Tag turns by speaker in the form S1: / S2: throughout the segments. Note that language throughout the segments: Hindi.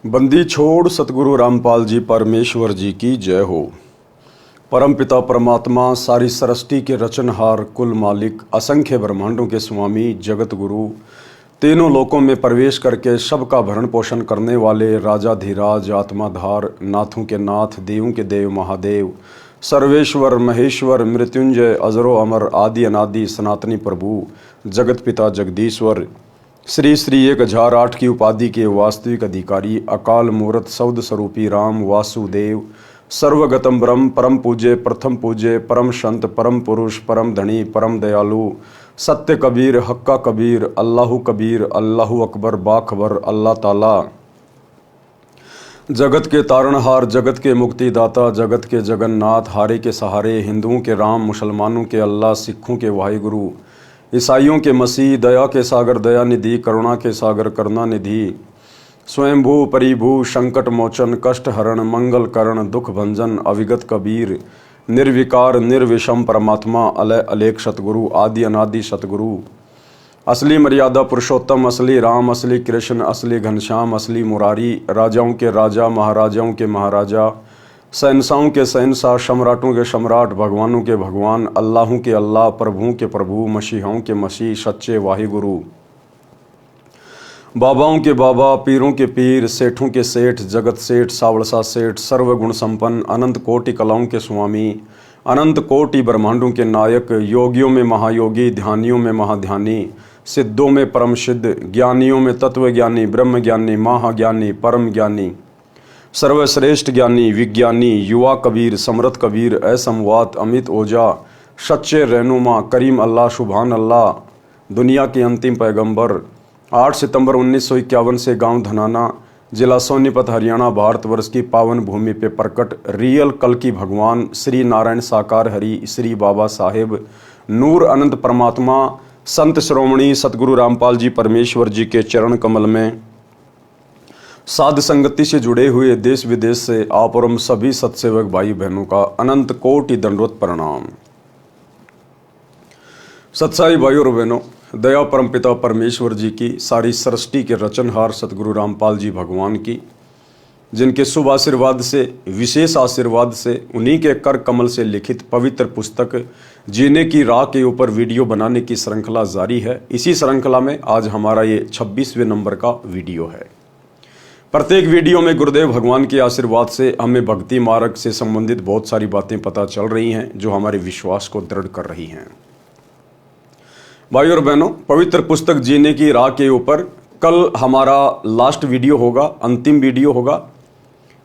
S1: बंदी छोड़ सतगुरु रामपाल जी परमेश्वर जी की जय हो। परमपिता परमात्मा सारी सृष्टि के रचनहार कुल मालिक असंख्य ब्रह्मांडों के स्वामी जगत गुरु तीनों लोकों में प्रवेश करके सबका भरण पोषण करने वाले राजाधिराज आत्माधार नाथों के नाथ देवों के देव महादेव सर्वेश्वर महेश्वर मृत्युंजय अजरो अमर आदि अनादि सनातनी प्रभु जगत पिता जगदीश्वर श्री श्री 1008 की उपाधि के वास्तविक अधिकारी अकाल मूर्त सौद स्वरूपी राम वासुदेव सर्वगतम ब्रह्म परम पूज्य प्रथम पूज्य परम संत परम पुरुष परम धनी परम दयालु सत्य कबीर हक्का कबीर अल्लाहु अकबर बाखबर अल्लाह ताला जगत के तारणहार जगत के मुक्तिदाता जगत के जगन्नाथ हारे के सहारे हिंदुओं के राम मुसलमानों के अल्लाह सिखों के वाहिगुरु ईसाइयों के मसीह दया के सागर दया निधि करुणा के सागर करुणा निधि स्वयंभू परिभू संकट मोचन कष्ट हरण मंगल करण दुख भंजन अविगत कबीर निर्विकार निर्विषम परमात्मा अलय अलेख सतगुरु आदि अनादि सतगुरु असली मर्यादा पुरुषोत्तम असली राम असली कृष्ण असली घनश्याम असली मुरारी राजाओं के राजा महाराजाओं के महाराजा शहंशाहों के शहंशाह सम्राटों के सम्राट भगवानों के भगवान अल्लाहों के अल्लाह प्रभुओं के प्रभु मसीहों के मसीह सच्चे वाहिगुरु बाबाओं के बाबा पीरों के पीर सेठों के सेठ जगत सेठ सावड़सा सेठ सर्वगुण संपन्न अनंत कोटि कलाओं के स्वामी अनंत कोटि ब्रह्मांडों के नायक योगियों में महायोगी ध्यानियों में महाध्यानी सिद्धों में परम सिद्ध ज्ञानियों में तत्वज्ञानी ब्रह्म ज्ञानी महाज्ञानी परम ज्ञानी सर्वश्रेष्ठ ज्ञानी विज्ञानी युवा कबीर समृत कबीर असमवात अमित ओझा सच्चे रहनुमा करीम अल्लाह सुभान अल्लाह दुनिया के अंतिम पैगंबर 8 सितंबर 1951 से गांव धनाना जिला सोनीपत हरियाणा भारतवर्ष की पावन भूमि पे प्रकट रियल कल की भगवान श्री नारायण साकार हरि श्री बाबा साहेब नूर अनंत परमात्मा संत श्रोमणी सतगुरु रामपाल जी परमेश्वर जी के चरण कमल में साध संगति से जुड़े हुए देश विदेश से आप और हम सभी सत्सेवक भाई बहनों का अनंत कोटि दंडवत प्रणाम। सत्साई भाई और बहनों, दया परमपिता परमेश्वर जी की सारी सृष्टि के रचनहार सतगुरु रामपाल जी भगवान की जिनके शुभ आशीर्वाद से विशेष आशीर्वाद से उन्हीं के कर कमल से लिखित पवित्र पुस्तक जीने की राह के ऊपर वीडियो बनाने की श्रृंखला जारी है। इसी श्रृंखला में आज हमारा ये 26वें नंबर का वीडियो है। प्रत्येक वीडियो में गुरुदेव भगवान के आशीर्वाद से हमें भक्ति मार्ग से संबंधित बहुत सारी बातें पता चल रही हैं जो हमारे विश्वास को दृढ़ कर रही हैं। भाई और बहनों, पवित्र पुस्तक जीने की राह के ऊपर कल हमारा लास्ट वीडियो होगा, अंतिम वीडियो होगा।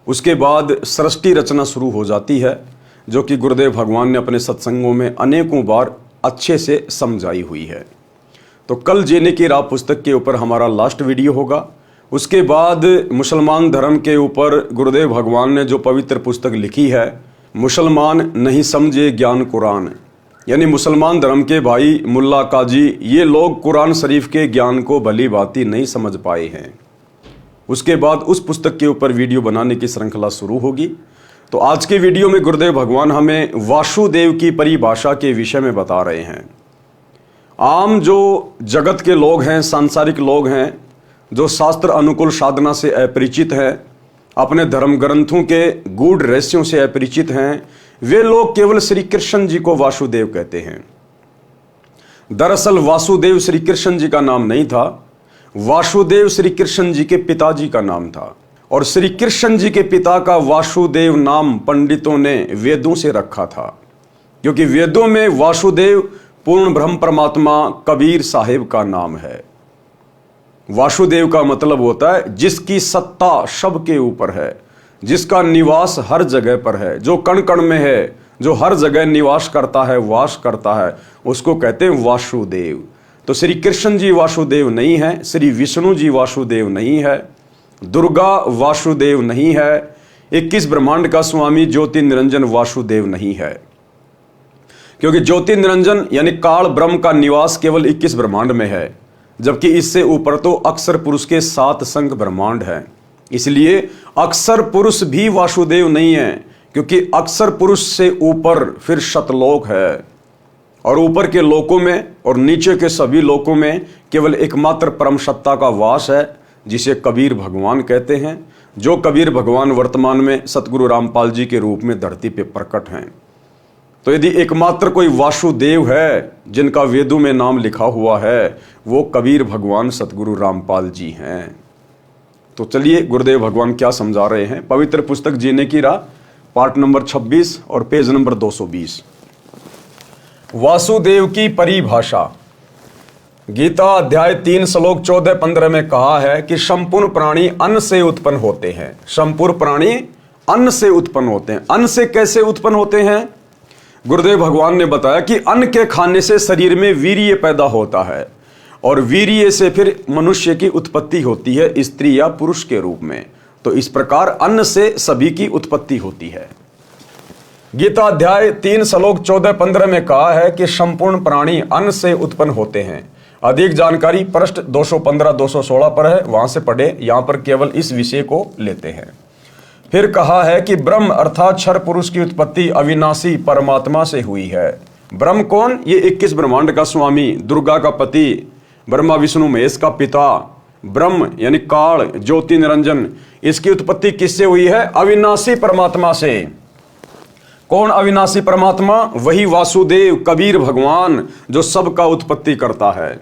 S1: उसके बाद सृष्टि रचना शुरू हो जाती है जो कि गुरुदेव भगवान ने अपने सत्संगों में अनेकों बार अच्छे से समझाई हुई है। तो कल जीने की राह पुस्तक के ऊपर हमारा लास्ट वीडियो होगा। उसके बाद मुसलमान धर्म के ऊपर गुरुदेव भगवान ने जो पवित्र पुस्तक लिखी है मुसलमान नहीं समझे ज्ञान कुरान, यानी मुसलमान धर्म के भाई मुल्ला काजी ये लोग कुरान शरीफ के ज्ञान को भली भांति नहीं समझ पाए हैं। उसके बाद उस पुस्तक के ऊपर वीडियो बनाने की श्रृंखला शुरू होगी। तो आज के वीडियो में गुरुदेव भगवान हमें वासुदेव की परिभाषा के विषय में बता रहे हैं। आम जो जगत के लोग हैं, सांसारिक लोग हैं, जो शास्त्र अनुकूल साधना से अपरिचित हैं, अपने धर्म ग्रंथों के गूढ़ रहस्यों से अपरिचित हैं, वे लोग केवल श्री कृष्ण जी को वासुदेव कहते हैं। दरअसल वासुदेव श्री कृष्ण जी का नाम नहीं था, वासुदेव श्री कृष्ण जी के पिताजी का नाम था। और श्री कृष्ण जी के पिता का वासुदेव नाम पंडितों ने वेदों से रखा था, क्योंकि वेदों में वासुदेव पूर्ण ब्रह्म परमात्मा कबीर साहेब का नाम है। वासुदेव का मतलब होता है जिसकी सत्ता सबके ऊपर है, जिसका निवास हर जगह पर है, जो कण कण में है, जो हर जगह निवास करता है वास करता है, उसको कहते हैं वासुदेव। तो श्री कृष्ण जी वासुदेव नहीं है, श्री विष्णु जी वासुदेव नहीं है, दुर्गा वासुदेव नहीं है, 21 ब्रह्मांड का स्वामी ज्योति निरंजन वासुदेव नहीं है, क्योंकि ज्योति निरंजन यानी काल ब्रह्म का निवास केवल 21 ब्रह्मांड में है, जबकि इससे ऊपर तो अक्षर पुरुष के 7 संख ब्रह्मांड हैं। इसलिए अक्षर पुरुष भी वासुदेव नहीं है, क्योंकि अक्षर पुरुष से ऊपर फिर शतलोक है, और ऊपर के लोकों में और नीचे के सभी लोकों में केवल एकमात्र परम सत्ता का वास है, जिसे कबीर भगवान कहते हैं, जो कबीर भगवान वर्तमान में सतगुरु रामपाल जी के रूप में धरती पे प्रकट हैं। तो यदि एकमात्र कोई वासुदेव है जिनका वेदों में नाम लिखा हुआ है, वो कबीर भगवान सतगुरु रामपाल जी हैं। तो चलिए गुरुदेव भगवान क्या समझा रहे हैं। पवित्र पुस्तक जीने की राह, पार्ट नंबर 26 और पेज नंबर 220। वासुदेव की परिभाषा। गीता अध्याय 3 श्लोक 14-15 में कहा है कि संपूर्ण प्राणी अन्न से उत्पन्न होते हैं। संपूर्ण प्राणी अन्न से उत्पन्न होते हैं। अन्न से कैसे उत्पन्न होते हैं? गुरुदेव भगवान ने बताया कि अन्न के खाने से शरीर में वीर्य पैदा होता है और वीर्य से फिर मनुष्य की उत्पत्ति होती है, स्त्री या पुरुष के रूप में। तो इस प्रकार अन्न से सभी की उत्पत्ति होती है। गीता अध्याय 3 श्लोक 14-15 में कहा है कि संपूर्ण प्राणी अन्न से उत्पन्न होते हैं। अधिक जानकारी पृष्ठ 215-216 पर है, वहां से पढ़े। यहां पर केवल इस विषय को लेते हैं। फिर कहा है कि ब्रह्म अर्थात क्षर पुरुष की उत्पत्ति अविनाशी परमात्मा से हुई है। ब्रह्म कौन? ये 21 ब्रह्मांड का स्वामी, दुर्गा का पति, ब्रह्मा विष्णु महेश का पिता। ब्रह्म यानी काल, ज्योति निरंजन, इसकी उत्पत्ति किससे हुई है? अविनाशी परमात्मा से। कौन अविनाशी परमात्मा? वही वासुदेव कबीर भगवान जो सबका उत्पत्ति करता है,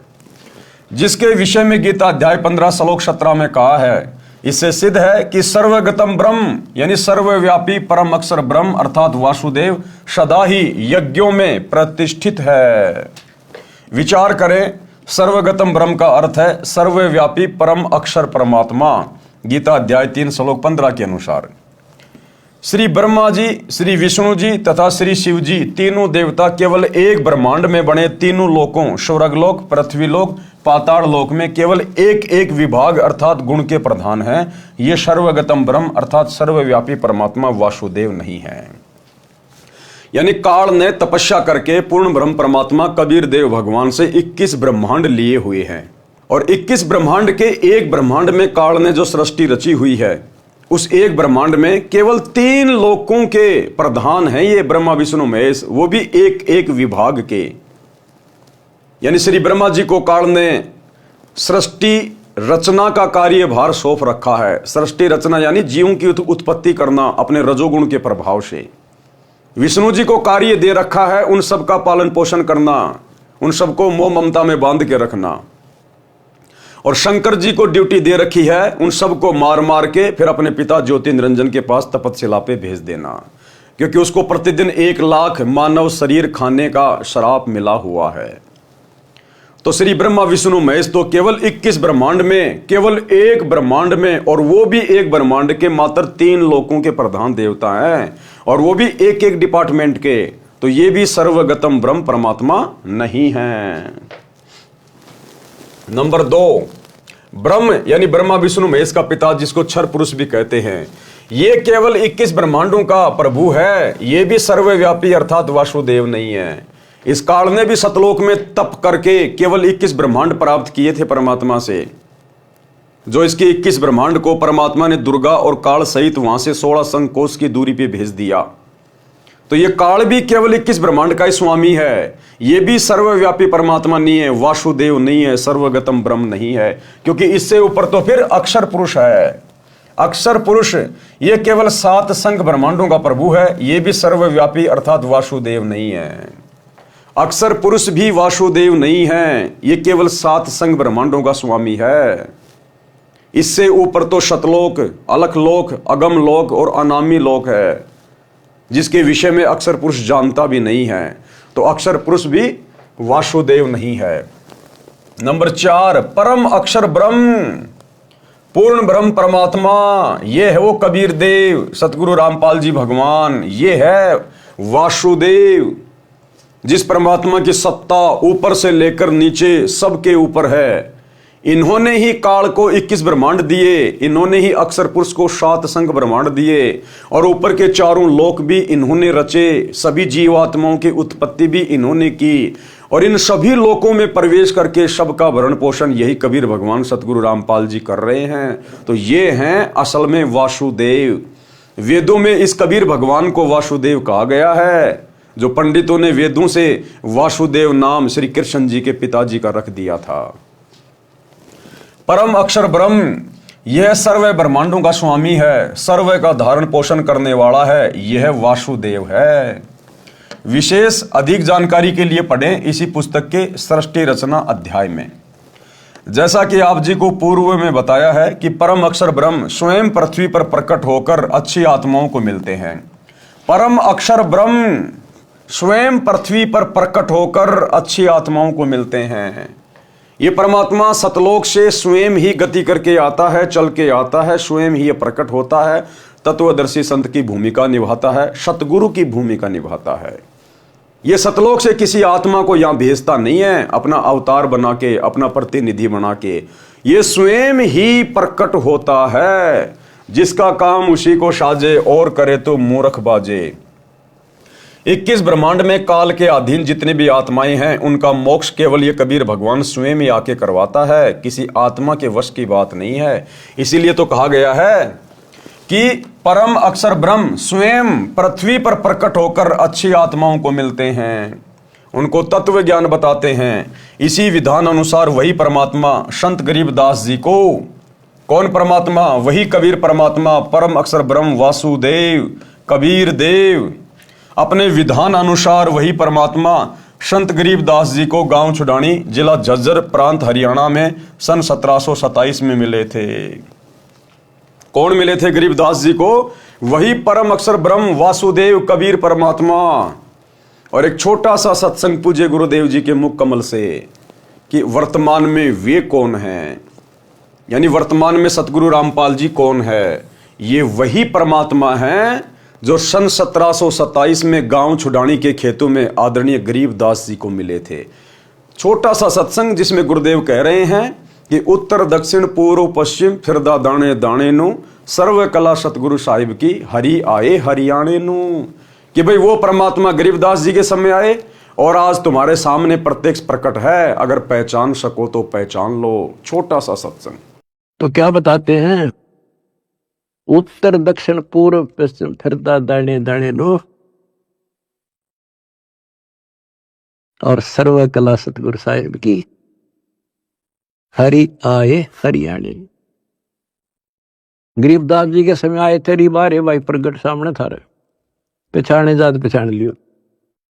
S1: जिसके विषय में गीता अध्याय 15 श्लोक 17 में कहा है। इससे सिद्ध है कि सर्वगतम ब्रह्म यानी सर्वव्यापी परम अक्षर ब्रह्म अर्थात वासुदेव सदा ही यज्ञों में प्रतिष्ठित है। विचार करें, सर्वगतम ब्रह्म का अर्थ है सर्वव्यापी परम अक्षर परमात्मा। गीता अध्याय 3 श्लोक 15 के अनुसार श्री ब्रह्मा जी, श्री विष्णु जी तथा श्री शिव जी तीनों देवता केवल एक ब्रह्मांड में बने तीनों लोकों स्वर्गलोक, पृथ्वीलोक, पाताल लोक में केवल एक एक विभाग अर्थात गुण के प्रधान हैं। ये सर्वगतम ब्रह्म अर्थात सर्वव्यापी परमात्मा वासुदेव नहीं है। यानी काल ने तपस्या करके पूर्ण ब्रह्म परमात्मा कबीर देव भगवान से 21 ब्रह्मांड लिए हुए हैं और 21 ब्रह्मांड के एक ब्रह्मांड में काल ने जो सृष्टि रची हुई है, उस एक ब्रह्मांड में केवल 3 लोकों के प्रधान हैं ये ब्रह्मा विष्णु महेश, वो भी एक एक विभाग के। यानी श्री ब्रह्मा जी को काल ने सृष्टि रचना का कार्यभार सौंप रखा है। सृष्टि रचना यानी जीवों की उत्पत्ति करना अपने रजोगुण के प्रभाव से। विष्णु जी को कार्य दे रखा है उन सब का पालन पोषण करना, उन सबको मोह ममता में बांध के रखना। और शंकर जी को ड्यूटी दे रखी है उन सबको मार मार के फिर अपने पिता ज्योति निरंजन के पास तपस्या पे भेज देना, क्योंकि उसको प्रतिदिन 1 लाख मानव शरीर खाने का श्राप मिला हुआ है। तो श्री ब्रह्मा विष्णु महेश तो केवल 21 ब्रह्मांड में केवल एक ब्रह्मांड में, और वो भी एक ब्रह्मांड के मात्र 3 लोकों के प्रधान देवता हैं, और वो भी एक एक डिपार्टमेंट के। तो ये भी सर्वगतम ब्रह्म परमात्मा नहीं है। नंबर 2, ब्रह्म यानी ब्रह्मा विष्णु महेश का पिता, जिसको क्षर पुरुष भी कहते हैं, ये केवल 21 ब्रह्मांडों का प्रभु है। ये भी सर्वव्यापी अर्थात वासुदेव नहीं है। इस काल ने भी सतलोक में तप करके केवल 21 ब्रह्मांड प्राप्त किए थे परमात्मा से। जो इसके 21 ब्रह्मांड को परमात्मा ने दुर्गा और काल सहित वहां से 16 संकोश की दूरी पे भेज दिया। तो ये काल भी केवल 21 ब्रह्मांड का ही स्वामी है। ये भी सर्वव्यापी परमात्मा नहीं है, वासुदेव नहीं है, सर्वगतम ब्रह्म नहीं है, क्योंकि इससे ऊपर तो फिर अक्षर पुरुष है। अक्षर पुरुष ये केवल 7 संख ब्रह्मांडों का प्रभु है। ये भी सर्वव्यापी अर्थात वासुदेव नहीं है। अक्षर पुरुष भी वासुदेव नहीं है, ये केवल 7 संख ब्रह्मांडों का स्वामी है। इससे ऊपर तो शतलोक, अलखलोक, अगम लोक और अनामी लोक है, जिसके विषय में अक्षर पुरुष जानता भी नहीं है। तो अक्षर पुरुष भी वासुदेव नहीं है। नंबर 4, परम अक्षर ब्रह्म, पूर्ण ब्रह्म परमात्मा, ये है वो कबीर देव सतगुरु रामपाल जी भगवान। ये है वासुदेव, जिस परमात्मा की सत्ता ऊपर से लेकर नीचे सबके ऊपर है। इन्होंने ही काल को 21 ब्रह्मांड दिए, इन्होंने ही अक्षर पुरुष को 7 संख ब्रह्मांड दिए, और ऊपर के 4 लोक भी इन्होंने रचे। सभी जीवात्माओं की उत्पत्ति भी इन्होंने की, और इन सभी लोकों में प्रवेश करके सबका भरण पोषण यही कबीर भगवान सतगुरु रामपाल जी कर रहे हैं। तो ये हैं असल में वासुदेव। वेदों में इस कबीर भगवान को वासुदेव कहा गया है, जो पंडितों ने वेदों से वासुदेव नाम श्री कृष्ण जी के पिताजी का रख दिया था। परम अक्षर ब्रह्म यह सर्व ब्रह्मांडों का स्वामी है, सर्व का धारण पोषण करने वाला है, यह वासुदेव है। विशेष अधिक जानकारी के लिए पढ़ें इसी पुस्तक के सृष्टि रचना अध्याय में। जैसा कि आप जी को पूर्व में बताया है कि परम अक्षर ब्रह्म स्वयं पृथ्वी पर प्रकट होकर अच्छी आत्माओं को मिलते हैं। परम अक्षर ब्रह्म स्वयं पृथ्वी पर प्रकट होकर अच्छी आत्माओं को मिलते हैं। ये परमात्मा सतलोक से स्वयं ही गति करके आता है, चल के आता है, स्वयं ही ये प्रकट होता है, तत्वदर्शी संत की भूमिका निभाता है, सतगुरु की भूमिका निभाता है। ये सतलोक से किसी आत्मा को यहां भेजता नहीं है अपना अवतार बना के, अपना प्रतिनिधि बना के। ये स्वयं ही प्रकट होता है। जिसका काम उसी को साजे और करे तो मूर्ख बाजे। 21 ब्रह्मांड में काल के अधीन जितने भी आत्माएं हैं उनका मोक्ष केवल ये कबीर भगवान स्वयं ही आके करवाता है, किसी आत्मा के वश की बात नहीं है। इसीलिए तो कहा गया है कि परम अक्षर ब्रह्म स्वयं पृथ्वी पर प्रकट होकर अच्छी आत्माओं को मिलते हैं, उनको तत्व ज्ञान बताते हैं। इसी विधान अनुसार वही परमात्मा संत गरीबदास जी को, कौन परमात्मा? वही कबीर परमात्मा, परम अक्षर ब्रह्म वासुदेव कबीर देव, अपने विधान अनुसार वही परमात्मा संत गरीबदास जी को गांव छुडानी जिला झज्जर प्रांत हरियाणा में सन 1727 में मिले थे। कौन मिले थे गरीबदास जी को? वही परम अक्षर ब्रह्म वासुदेव कबीर परमात्मा। और एक छोटा सा सत्संग पूज्य गुरुदेव जी के मुख कमल से कि वर्तमान में वे कौन हैं, यानी वर्तमान में सतगुरु रामपाल जी कौन है? ये वही परमात्मा हैं जो सन 1727 में गांव छुडानी के खेतों में आदरणीय गरीबदास जी को मिले थे। छोटा सा सत्संग जिसमें गुरुदेव कह रहे हैं कि उत्तर दक्षिण पूर्व पश्चिम फिरदा दाने दाने नु, सर्व कला सतगुरु साहिब की हरि आए हरियाणे नु। कि भाई वो परमात्मा गरीबदास जी के समय आए और आज तुम्हारे सामने प्रत्यक्ष प्रकट है। अगर पहचान सको तो पहचान लो। छोटा सा सत्संग।
S2: तो क्या बताते हैं? उत्तर दक्षिण पूर्व पश्चिम फिरता दाने दाने नो, और सर्व कला सतगुरु साहिब की हरि आए हरियाणे। गरीबदास जी के समय आए थे रिबारे भाई प्रगट सामने थारे, पहचाने जात पहचान लियो।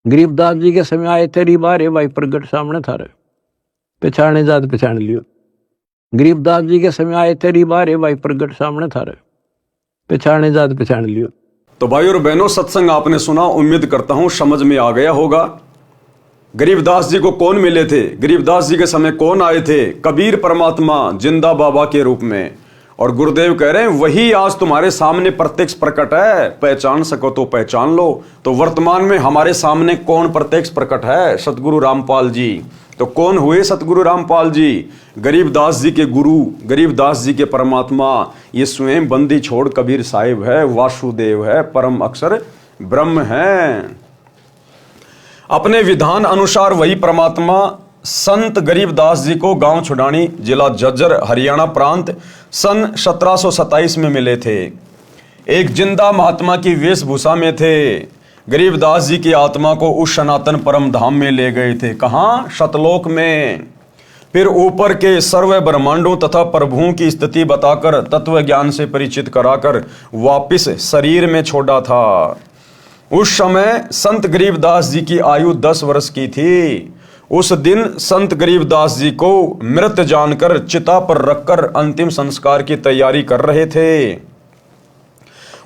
S2: गरीबदास जी के समय आए थे रिबारे भाई प्रगट सामने थारे, पहचाने जात पहचान लियो। गरीबदास जी के समय आए थे रिबारे भाई प्रगट सामने थारे, पहचाने जात पहचान लियो।
S1: तो भाई और बहनों, सत्संग आपने सुना, उम्मीद करता हूं समझ में आ गया होगा। गरीबदास जी को कौन मिले थे? गरीबदास जी के समय कौन आए थे? कबीर परमात्मा जिंदा बाबा के रूप में। और गुरुदेव कह रहे हैं वही आज तुम्हारे सामने प्रत्यक्ष प्रकट है, पहचान सको तो पहचान लो। तो वर्तमान में हमारे सामने कौन प्रत्यक्ष प्रकट है? सतगुरु रामपाल जी। तो कौन हुए सतगुरु रामपाल जी? गरीबदास जी के गुरु, गरीबदास जी के परमात्मा। ये स्वयं बंदी छोड़ कबीर साहिब है, वासुदेव है, परम अक्षर ब्रह्म है। अपने विधान अनुसार वही परमात्मा संत गरीबदास जी को गांव छुडानी जिला झज्जर हरियाणा प्रांत सन 1727 में मिले थे। एक जिंदा महात्मा की वेशभूषा में थे। गरीबदास जी की आत्मा को उस सनातन परम धाम में ले गए थे। कहाँ? सतलोक में। फिर ऊपर के सर्व ब्रह्मांडों तथा प्रभुओं की स्थिति बताकर तत्व ज्ञान से परिचित कराकर वापिस शरीर में छोड़ा था। उस समय संत गरीबदास जी की आयु 10 वर्ष की थी। उस दिन संत गरीबदास जी को मृत जानकर चिता पर रखकर अंतिम संस्कार की तैयारी कर रहे थे।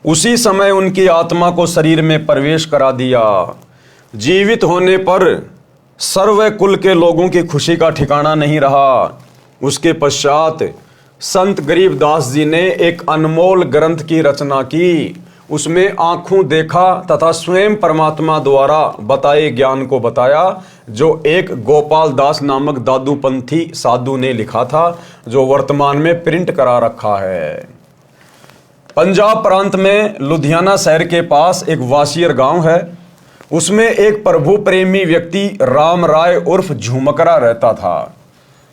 S1: उसी समय उनकी आत्मा को शरीर में प्रवेश करा दिया। जीवित होने पर सर्व कुल के लोगों की खुशी का ठिकाना नहीं रहा। उसके पश्चात संत गरीबदास जी ने एक अनमोल ग्रंथ की रचना की। उसमें आंखों देखा तथा स्वयं परमात्मा द्वारा बताए ज्ञान को बताया, जो एक गोपाल दास नामक दादूपंथी साधु ने लिखा था, जो वर्तमान में प्रिंट करा रखा है। पंजाब प्रांत में लुधियाना शहर के पास एक वासियर गांव है। उसमें एक प्रभु प्रेमी व्यक्ति राम राय उर्फ झुमकरा रहता था।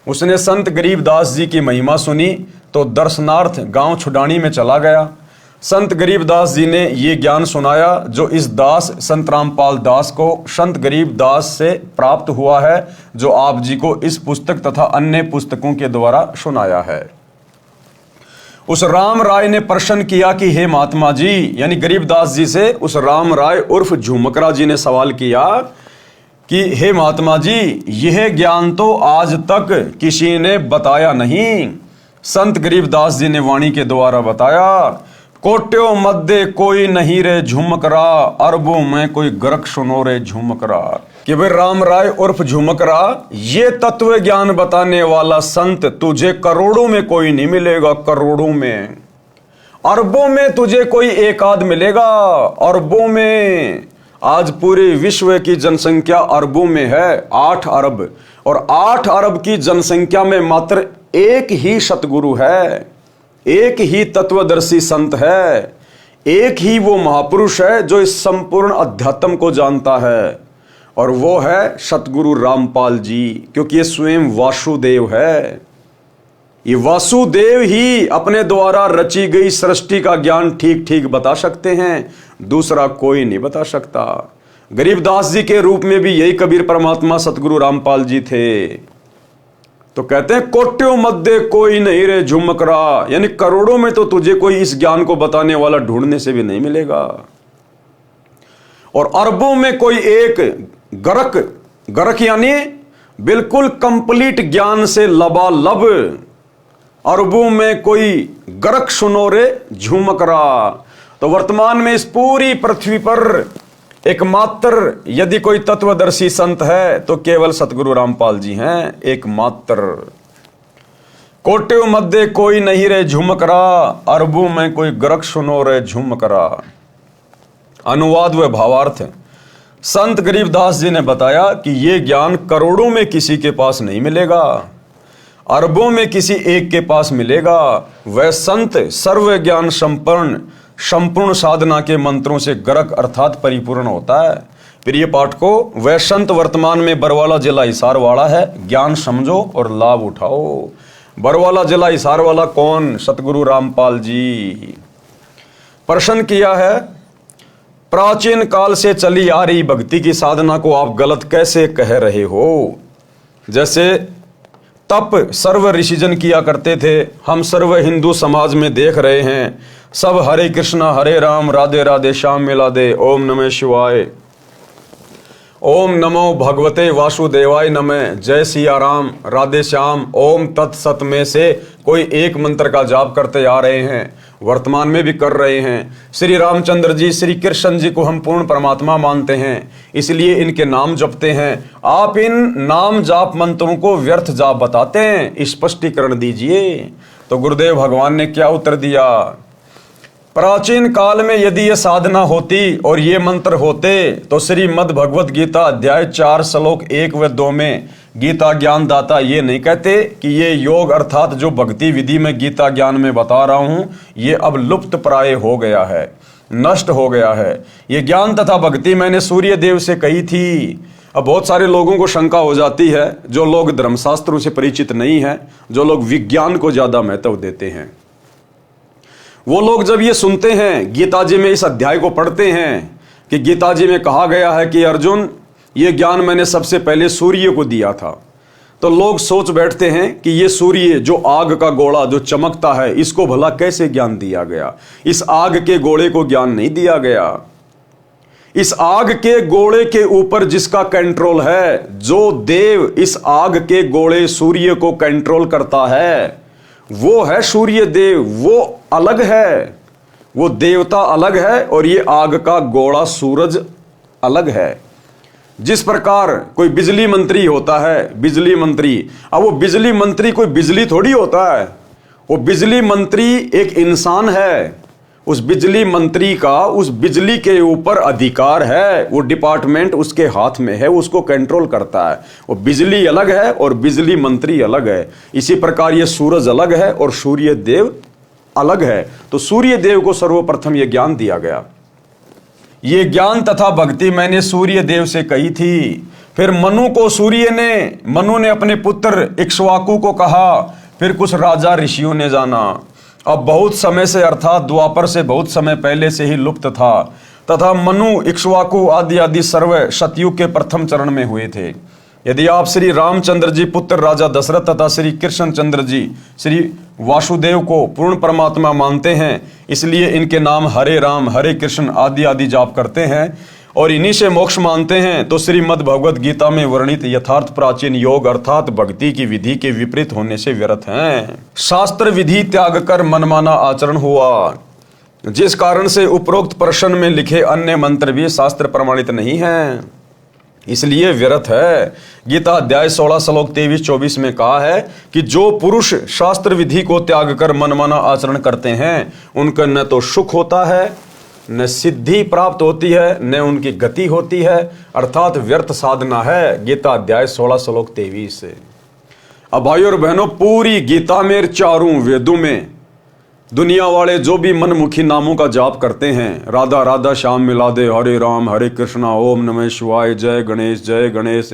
S1: उसने संत गरीबदास जी की महिमा सुनी तो दर्शनार्थ गांव छुडानी में चला गया। संत गरीबदास जी ने ये ज्ञान सुनाया जो इस दास संत रामपाल दास को संत गरीबदास से प्राप्त हुआ है, जो आप जी को इस पुस्तक तथा अन्य पुस्तकों के द्वारा सुनाया है। उस राम राय ने प्रश्न किया कि हे महात्मा जी, यानी गरीबदास जी से उस राम राय उर्फ झुमकरा जी ने सवाल किया कि हे महात्मा जी, यह ज्ञान तो आज तक किसी ने बताया नहीं। संत गरीबदास जी ने वाणी के द्वारा बताया, कोट्यों मध्य कोई नहीं रे झुमकरा, अरबों में कोई गरक सुनो रे झुमकरा। कि भाई राम राय उर्फ झुमकरा, ये तत्व ज्ञान बताने वाला संत तुझे करोड़ों में कोई नहीं मिलेगा, करोड़ों में। अरबों में तुझे कोई एक आध मिलेगा, अरबों में। आज पूरे विश्व की जनसंख्या अरबों में है, 8 अरब, और 8 अरब की जनसंख्या में मात्र एक ही सतगुरु है, एक ही तत्वदर्शी संत है, एक ही वो महापुरुष है जो इस संपूर्ण अध्यात्म को जानता है, और वो है सतगुरु रामपाल जी। क्योंकि ये स्वयं वासुदेव है, ये वासुदेव ही अपने द्वारा रची गई सृष्टि का ज्ञान ठीक ठीक बता सकते हैं, दूसरा कोई नहीं बता सकता। गरीबदास जी के रूप में भी यही कबीर परमात्मा सतगुरु रामपाल जी थे। तो कहते हैं कोट्यों मध्य कोई नहीं रे झुमकरा, यानी करोड़ों में तो तुझे कोई इस ज्ञान को बताने वाला ढूंढने से भी नहीं मिलेगा, और अरबों में कोई एक गरक, गरक यानी बिल्कुल कंप्लीट ज्ञान से लबालब, अरबों में कोई गरक सुनो रे झुमकरा। तो वर्तमान में इस पूरी पृथ्वी पर एकमात्र यदि कोई तत्वदर्शी संत है तो केवल सतगुरु रामपाल जी हैं, एकमात्र। कोट्यों मध्य कोई नहीं रे झुमकरा, अरबों में कोई गरक सुनो रे झुमकरा। अनुवाद व भावार्थ। संत गरीबदास जी ने बताया कि यह ज्ञान करोड़ों में किसी के पास नहीं मिलेगा, अरबों में किसी एक के पास मिलेगा। वह संत सर्व ज्ञान संपन्न, संपूर्ण साधना के मंत्रों से गरक अर्थात परिपूर्ण होता है। प्रिय पाठको, वह संत वर्तमान में बरवाला जिला हिसार वाला है। ज्ञान समझो और लाभ उठाओ। बरवाला जिला हिसार वाला कौन? सतगुरु रामपाल जी। प्रश्न किया है, प्राचीन काल से चली आ रही भक्ति की साधना को आप गलत कैसे कह रहे हो? जैसे तप सर्व ऋषिजन किया करते थे, हम सर्व हिंदू समाज में देख रहे हैं। सब हरे कृष्णा हरे राम राधे राधे श्याम मिला दे, ओम नमः शिवाय, ओम नमो भगवते वासुदेवाय नमः, जय सिया राम राधे श्याम, ओम तत्सत में से कोई एक मंत्र का जाप करते आ रहे हैं, वर्तमान में भी कर रहे हैं। श्री रामचंद्र जी, श्री कृष्ण जी को हम पूर्ण परमात्मा मानते हैं, इसलिए इनके नाम जपते हैं। आप इन नाम जाप मंत्रों को व्यर्थ जाप बताते हैं, स्पष्टीकरण दीजिए। तो गुरुदेव भगवान ने क्या उत्तर दिया? प्राचीन काल में यदि ये साधना होती और ये मंत्र होते तो श्रीमद् भगवत गीता अध्याय 4 श्लोक 1 व 2 में गीता ज्ञान दाता ये नहीं कहते कि ये योग अर्थात जो भक्ति विधि में गीता ज्ञान में बता रहा हूं ये अब लुप्त प्राय हो गया है, नष्ट हो गया है। ये ज्ञान तथा भक्ति मैंने सूर्य देव से कही थी। अब बहुत सारे लोगों को शंका हो जाती है, जो लोग धर्मशास्त्रों से परिचित नहीं हैं, जो लोग विज्ञान को ज्यादा महत्व देते हैं, वो लोग जब ये सुनते हैं, गीता जी में इस अध्याय को पढ़ते हैं कि गीता जी में कहा गया है कि अर्जुन ये ज्ञान मैंने सबसे पहले सूर्य को दिया था, तो लोग सोच बैठते हैं कि ये सूर्य जो आग का गोला जो चमकता है, इसको भला कैसे ज्ञान दिया गया? इस आग के गोले को ज्ञान नहीं दिया गया। इस आग के गोले के ऊपर जिसका कंट्रोल है, जो देव इस आग के गोले सूर्य को कंट्रोल करता है, वो है सूर्य देव। वो अलग है, वो देवता अलग है, और ये आग का गोला सूरज अलग है। जिस प्रकार कोई बिजली मंत्री होता है, बिजली मंत्री, अब वो बिजली मंत्री कोई बिजली थोड़ी होता है, वो बिजली मंत्री एक इंसान है। उस बिजली मंत्री का उस बिजली के ऊपर अधिकार है, वो डिपार्टमेंट उसके हाथ में है, उसको कंट्रोल करता है। वो बिजली अलग है और बिजली मंत्री अलग है। इसी प्रकार ये सूरज अलग है और सूर्य देव अलग है। तो सूर्य देव को सर्वप्रथम ये ज्ञान दिया गया। ये ज्ञान तथा भक्ति मैंने सूर्य देव से कही थी। फिर मनु को मनु ने अपने पुत्र इक्ष्वाकु को कहा। फिर कुछ राजा ऋषियों ने जाना। अब बहुत समय से अर्थात द्वापर से बहुत समय पहले से ही लुप्त था, तथा मनु इक्ष्वाकु आदि आदि सर्व सतयुग के प्रथम चरण में हुए थे। यदि आप श्री रामचंद्र जी पुत्र राजा दशरथ तथा श्री कृष्ण चंद्र जी श्री वासुदेव को पूर्ण परमात्मा मानते हैं, इसलिए इनके नाम हरे राम हरे कृष्ण आदि आदि जाप करते हैं और इन्हीं से मोक्ष मानते हैं, तो श्रीमद् भगवत गीता में वर्णित यथार्थ प्राचीन योग अर्थात भक्ति की विधि के विपरीत होने से व्यर्थ हैं। शास्त्र विधि त्याग कर मनमाना आचरण हुआ, जिस कारण से उपरोक्त प्रश्न में लिखे अन्य मंत्र भी शास्त्र प्रमाणित नहीं हैं, इसलिए व्यर्थ है। गीता अध्याय 16 श्लोक 23-24 में कहा है कि जो पुरुष शास्त्र विधि को त्याग कर मनमाना आचरण करते हैं उनका न तो सुख होता है, न सिद्धि प्राप्त होती है, न उनकी गति होती है, अर्थात व्यर्थ साधना है। गीता अध्याय 16 श्लोक 23 से। अब भाइयों और बहनों, पूरी गीता में चारों वेदों में दुनिया वाले जो भी मनमुखी नामों का जाप करते हैं, राधा राधा श्याम मिला दे, हरे राम हरे कृष्णा, ओम नमः शिवाय, जय गणेश,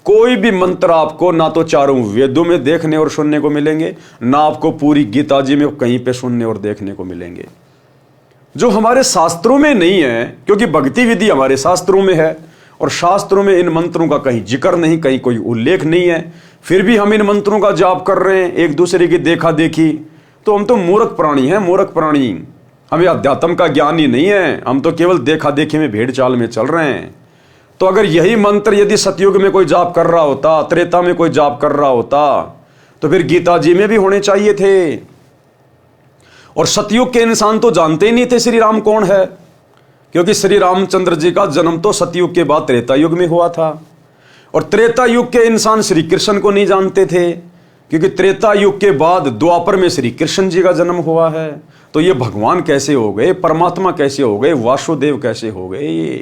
S1: कोई भी मंत्र आपको ना तो चारों वेदों में देखने और सुनने को मिलेंगे, ना आपको पूरी गीता जी में कहीं पे सुनने और देखने को मिलेंगे, जो हमारे शास्त्रों में नहीं है। क्योंकि भक्ति विधि हमारे शास्त्रों में है और शास्त्रों में इन मंत्रों का कहीं जिक्र नहीं, कहीं कोई उल्लेख नहीं है, फिर भी हम इन मंत्रों का जाप कर रहे हैं एक दूसरे की देखा देखी, तो हम तो मूर्ख प्राणी हैं, मूर्ख प्राणी। हमें अध्यात्म का ज्ञान ही नहीं है, हम तो केवल देखा देखी में भेड़ चाल में चल रहे हैं। तो अगर यही मंत्र यदि सतयुग में कोई जाप कर रहा होता, त्रेता में कोई जाप कर रहा होता, तो फिर गीता जी में भी होने चाहिए थे। और सतयुग के इंसान तो जानते ही नहीं थे श्री राम कौन है, क्योंकि श्री रामचंद्र जी का जन्म तो सतयुग के बाद त्रेता युग में हुआ था। और त्रेता युग के इंसान श्री कृष्ण को नहीं जानते थे, क्योंकि त्रेता युग के बाद द्वापर में श्री कृष्ण जी का जन्म हुआ है। तो ये भगवान कैसे हो गए, परमात्मा कैसे हो गए, वासुदेव कैसे हो गए?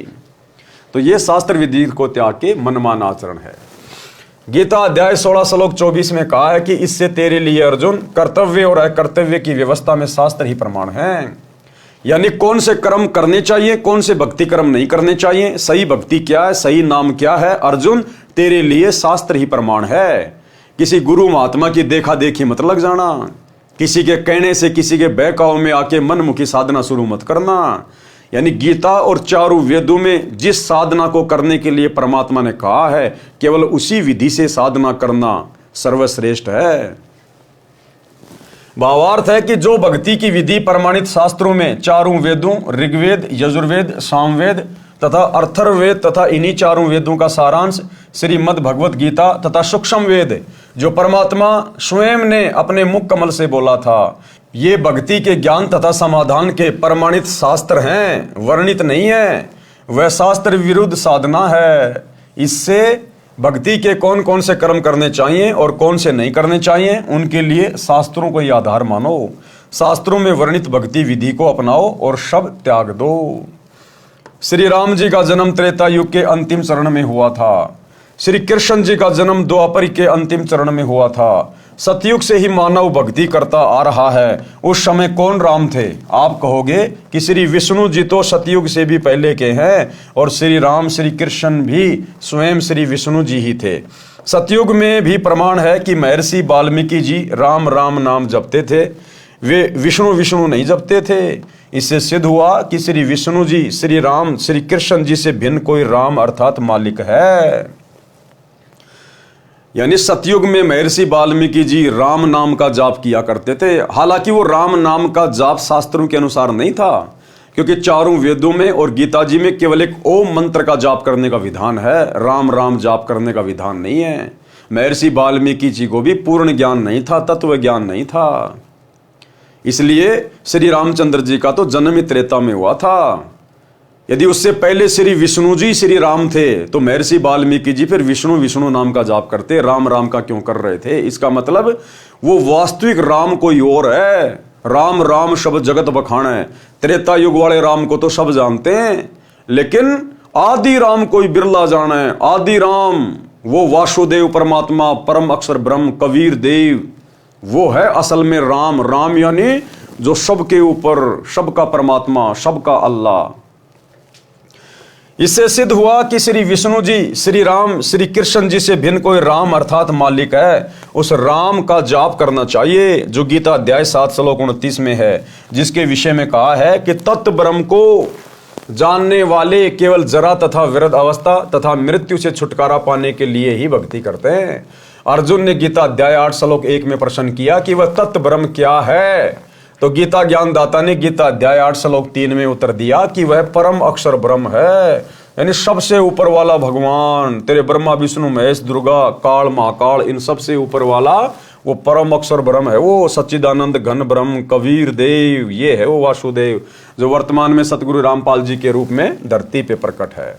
S1: तो ये शास्त्र विधि को त्याग के मनमाना आचरण है। गीता अध्याय 16 श्लोक 24 में कहा है कि इससे तेरे लिए अर्जुन कर्तव्य और अकर्तव्य की व्यवस्था में शास्त्र ही प्रमाण है। यानी कौन से कर्म करने चाहिए, कौन से भक्ति कर्म नहीं करने चाहिए, सही भक्ति क्या है, सही नाम क्या है, अर्जुन तेरे लिए शास्त्र ही प्रमाण है। किसी गुरु महात्मा की देखा देखी मत लग जाना, किसी के कहने से, किसी के बहकाव में आके मनमुखी साधना शुरू मत करना। यानी गीता और चारों वेदों में जिस साधना को करने के लिए परमात्मा ने कहा है, केवल उसी विधि से साधना करना सर्वश्रेष्ठ है। भावार्थ है कि जो भक्ति की विधि प्रमाणित शास्त्रों में चारों वेदों ऋग्वेद, यजुर्वेद, सामवेद तथा अर्थर्ववेद तथा इन्हीं चारों वेदों का सारांश श्रीमद् भगवत गीता तथा सूक्ष्म वेद जो परमात्मा स्वयं ने अपने मुख कमल से बोला था, ये भक्ति के ज्ञान तथा समाधान के प्रमाणित शास्त्र हैं, वर्णित नहीं है। वह शास्त्र विरुद्ध साधना है। इससे भक्ति के कौन कौन से कर्म करने चाहिए और कौन से नहीं करने चाहिए, उनके लिए शास्त्रों को ही आधार मानो। शास्त्रों में वर्णित भक्ति विधि को अपनाओ और सब त्याग दो। श्री राम जी का जन्म त्रेता युग के अंतिम चरण में हुआ था। श्री कृष्ण जी का जन्म द्वापर के अंतिम चरण में हुआ था। सतयुग से ही मानव भक्ति करता आ रहा है। उस समय कौन राम थे? आप कहोगे कि श्री विष्णु जी तो सतयुग से भी पहले के हैं और श्री राम श्री कृष्ण भी स्वयं श्री विष्णु जी ही थे। सतयुग में भी प्रमाण है कि महर्षि वाल्मीकि जी राम राम नाम जपते थे, वे विष्णु विष्णु नहीं जपते थे। इससे सिद्ध हुआ कि श्री विष्णु जी, श्री राम, श्री कृष्ण जी से भिन्न कोई राम अर्थात मालिक है। यानी सतयुग में महर्षि वाल्मीकि जी राम नाम का जाप किया करते थे। हालांकि वो राम नाम का जाप शास्त्रों के अनुसार नहीं था, क्योंकि चारों वेदों में और गीता जी में केवल एक ओम मंत्र का जाप करने का विधान है, राम राम जाप करने का विधान नहीं है। महर्षि वाल्मीकि जी को भी पूर्ण ज्ञान नहीं था, तत्व ज्ञान नहीं था। इसलिए श्री रामचंद्र जी का तो जन्म ही त्रेता में हुआ था। यदि उससे पहले श्री विष्णु जी श्री राम थे तो महर्षि वाल्मीकि जी फिर विष्णु विष्णु नाम का जाप करते, राम राम का क्यों कर रहे थे? इसका मतलब वो वास्तविक राम कोई और है। राम राम शब्द जगत बखाना। त्रेता युग वाले राम को तो सब जानते हैं, लेकिन आदि राम कोई बिरला जाना है। आदि राम वो वासुदेव परमात्मा, परम अक्षर ब्रह्म, कबीर देव, वो है असल में राम। राम यानी जो सबके ऊपर, सबका परमात्मा, सबका अल्लाह। इससे सिद्ध हुआ कि श्री विष्णु जी, श्री राम, श्री कृष्ण जी से भिन्न कोई राम अर्थात मालिक है। उस राम का जाप करना चाहिए जो गीता अध्याय 7 श्लोक 29 में है, जिसके विषय में कहा है कि तत्व ब्रह्म को जानने वाले केवल जरा तथा विरध अवस्था तथा मृत्यु से छुटकारा पाने के लिए ही भक्ति करते हैं। अर्जुन ने गीता अध्याय 8 श्लोक 1 में प्रश्न किया कि वह तत्व ब्रह्म क्या है, तो गीता ज्ञानदाता ने गीता अध्याय 8 श्लोक 3 में उत्तर दिया कि वह परम अक्षर ब्रह्म है, यानी सबसे ऊपर वाला भगवान, तेरे ब्रह्मा विष्णु महेश दुर्गा काल महाकाल इन सबसे ऊपर वाला वो परम अक्षर ब्रह्म है, वो सच्चिदानंद घन ब्रह्म कबीर देव, ये है वो वासुदेव जो वर्तमान में सतगुरु रामपाल जी के रूप में धरती पे प्रकट है।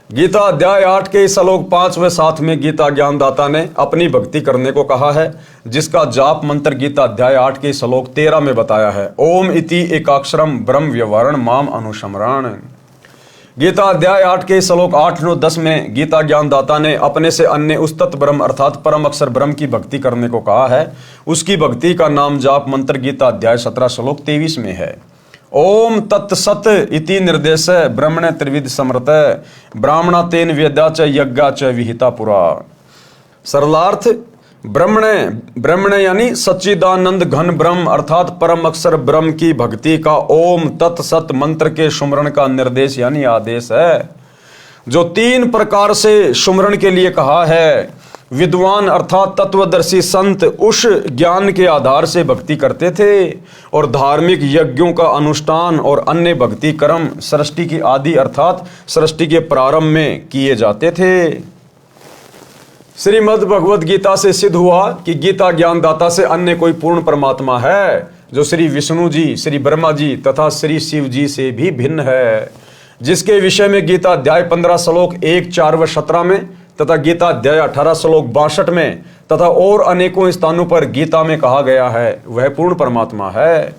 S1: गीता अध्याय 8 के श्लोक 5 व 7 में गीता ज्ञानदाता ने अपनी भक्ति करने को कहा है, जिसका जाप मंत्र गीता अध्याय 8 के श्लोक 13 में बताया है, ओम इति एकाक्षरम ब्रह्म व्यवहारण माम अनुसमरण। गीता अध्याय 8 के श्लोक 8, 9, 10 में गीता ज्ञानदाता ने अपने से अन्य उस तत्व ब्रह्म अर्थात परम अक्षर ब्रह्म की भक्ति करने को कहा है। उसकी भक्ति का नाम जाप मंत्र गीता अध्याय 17 श्लोक 23 में है, ओम तत्सत इति निर्देश ब्रह्मण त्रिविध समृत ब्राह्मणा तेन वेदा च यज्ञा च विहिता पुरा। सरलार्थ ब्रह्मण यानी सच्चिदानंद घन ब्रह्म अर्थात परम अक्षर ब्रह्म की भक्ति का ओम तत्सत मंत्र के सुमरण का निर्देश यानी आदेश है, जो 3 प्रकार से सुमरण के लिए कहा है। विद्वान अर्थात तत्वदर्शी संत उस ज्ञान के आधार से भक्ति करते थे और धार्मिक यज्ञों का अनुष्ठान और अन्य भक्ति कर्म सृष्टि की आदि अर्थात सृष्टि के प्रारंभ में किए जाते थे। श्रीमद् भगवद गीता से सिद्ध हुआ कि गीता ज्ञानदाता से अन्य कोई पूर्ण परमात्मा है, जो श्री विष्णु जी, श्री ब्रह्मा जी तथा श्री शिव जी से भी भिन्न है, जिसके विषय में गीता अध्याय 15 श्लोक 1, 4 व 17 में तथा गीता अध्याय 18 श्लोक 62 में तथा और अनेकों स्थानों पर गीता में कहा गया है, वह पूर्ण परमात्मा है।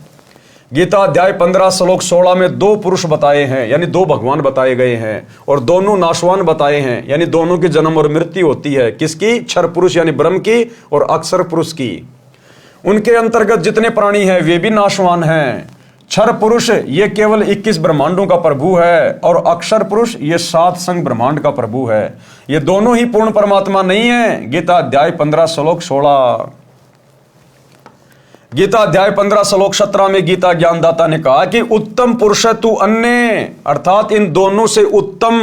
S1: गीता अध्याय 15 श्लोक 16 में 2 पुरुष बताए हैं, यानी 2 भगवान बताए गए हैं, और दोनों नाशवान बताए हैं, यानी दोनों की जन्म और मृत्यु होती है। किसकी? क्षर पुरुष यानी ब्रह्म की और अक्षर पुरुष की। उनके अंतर्गत जितने प्राणी हैं वे भी नाशवान हैं। क्षर पुरुष ये केवल 21 ब्रह्मांडों का प्रभु है और अक्षर पुरुष ये 7 संग ब्रह्मांड का प्रभु है। ये दोनों ही पूर्ण परमात्मा नहीं है। गीता अध्याय 15 श्लोक 16। गीता अध्याय 15 श्लोक 17 में गीता ज्ञानदाता ने कहा कि उत्तम पुरुष तू अन्य, अर्थात इन दोनों से उत्तम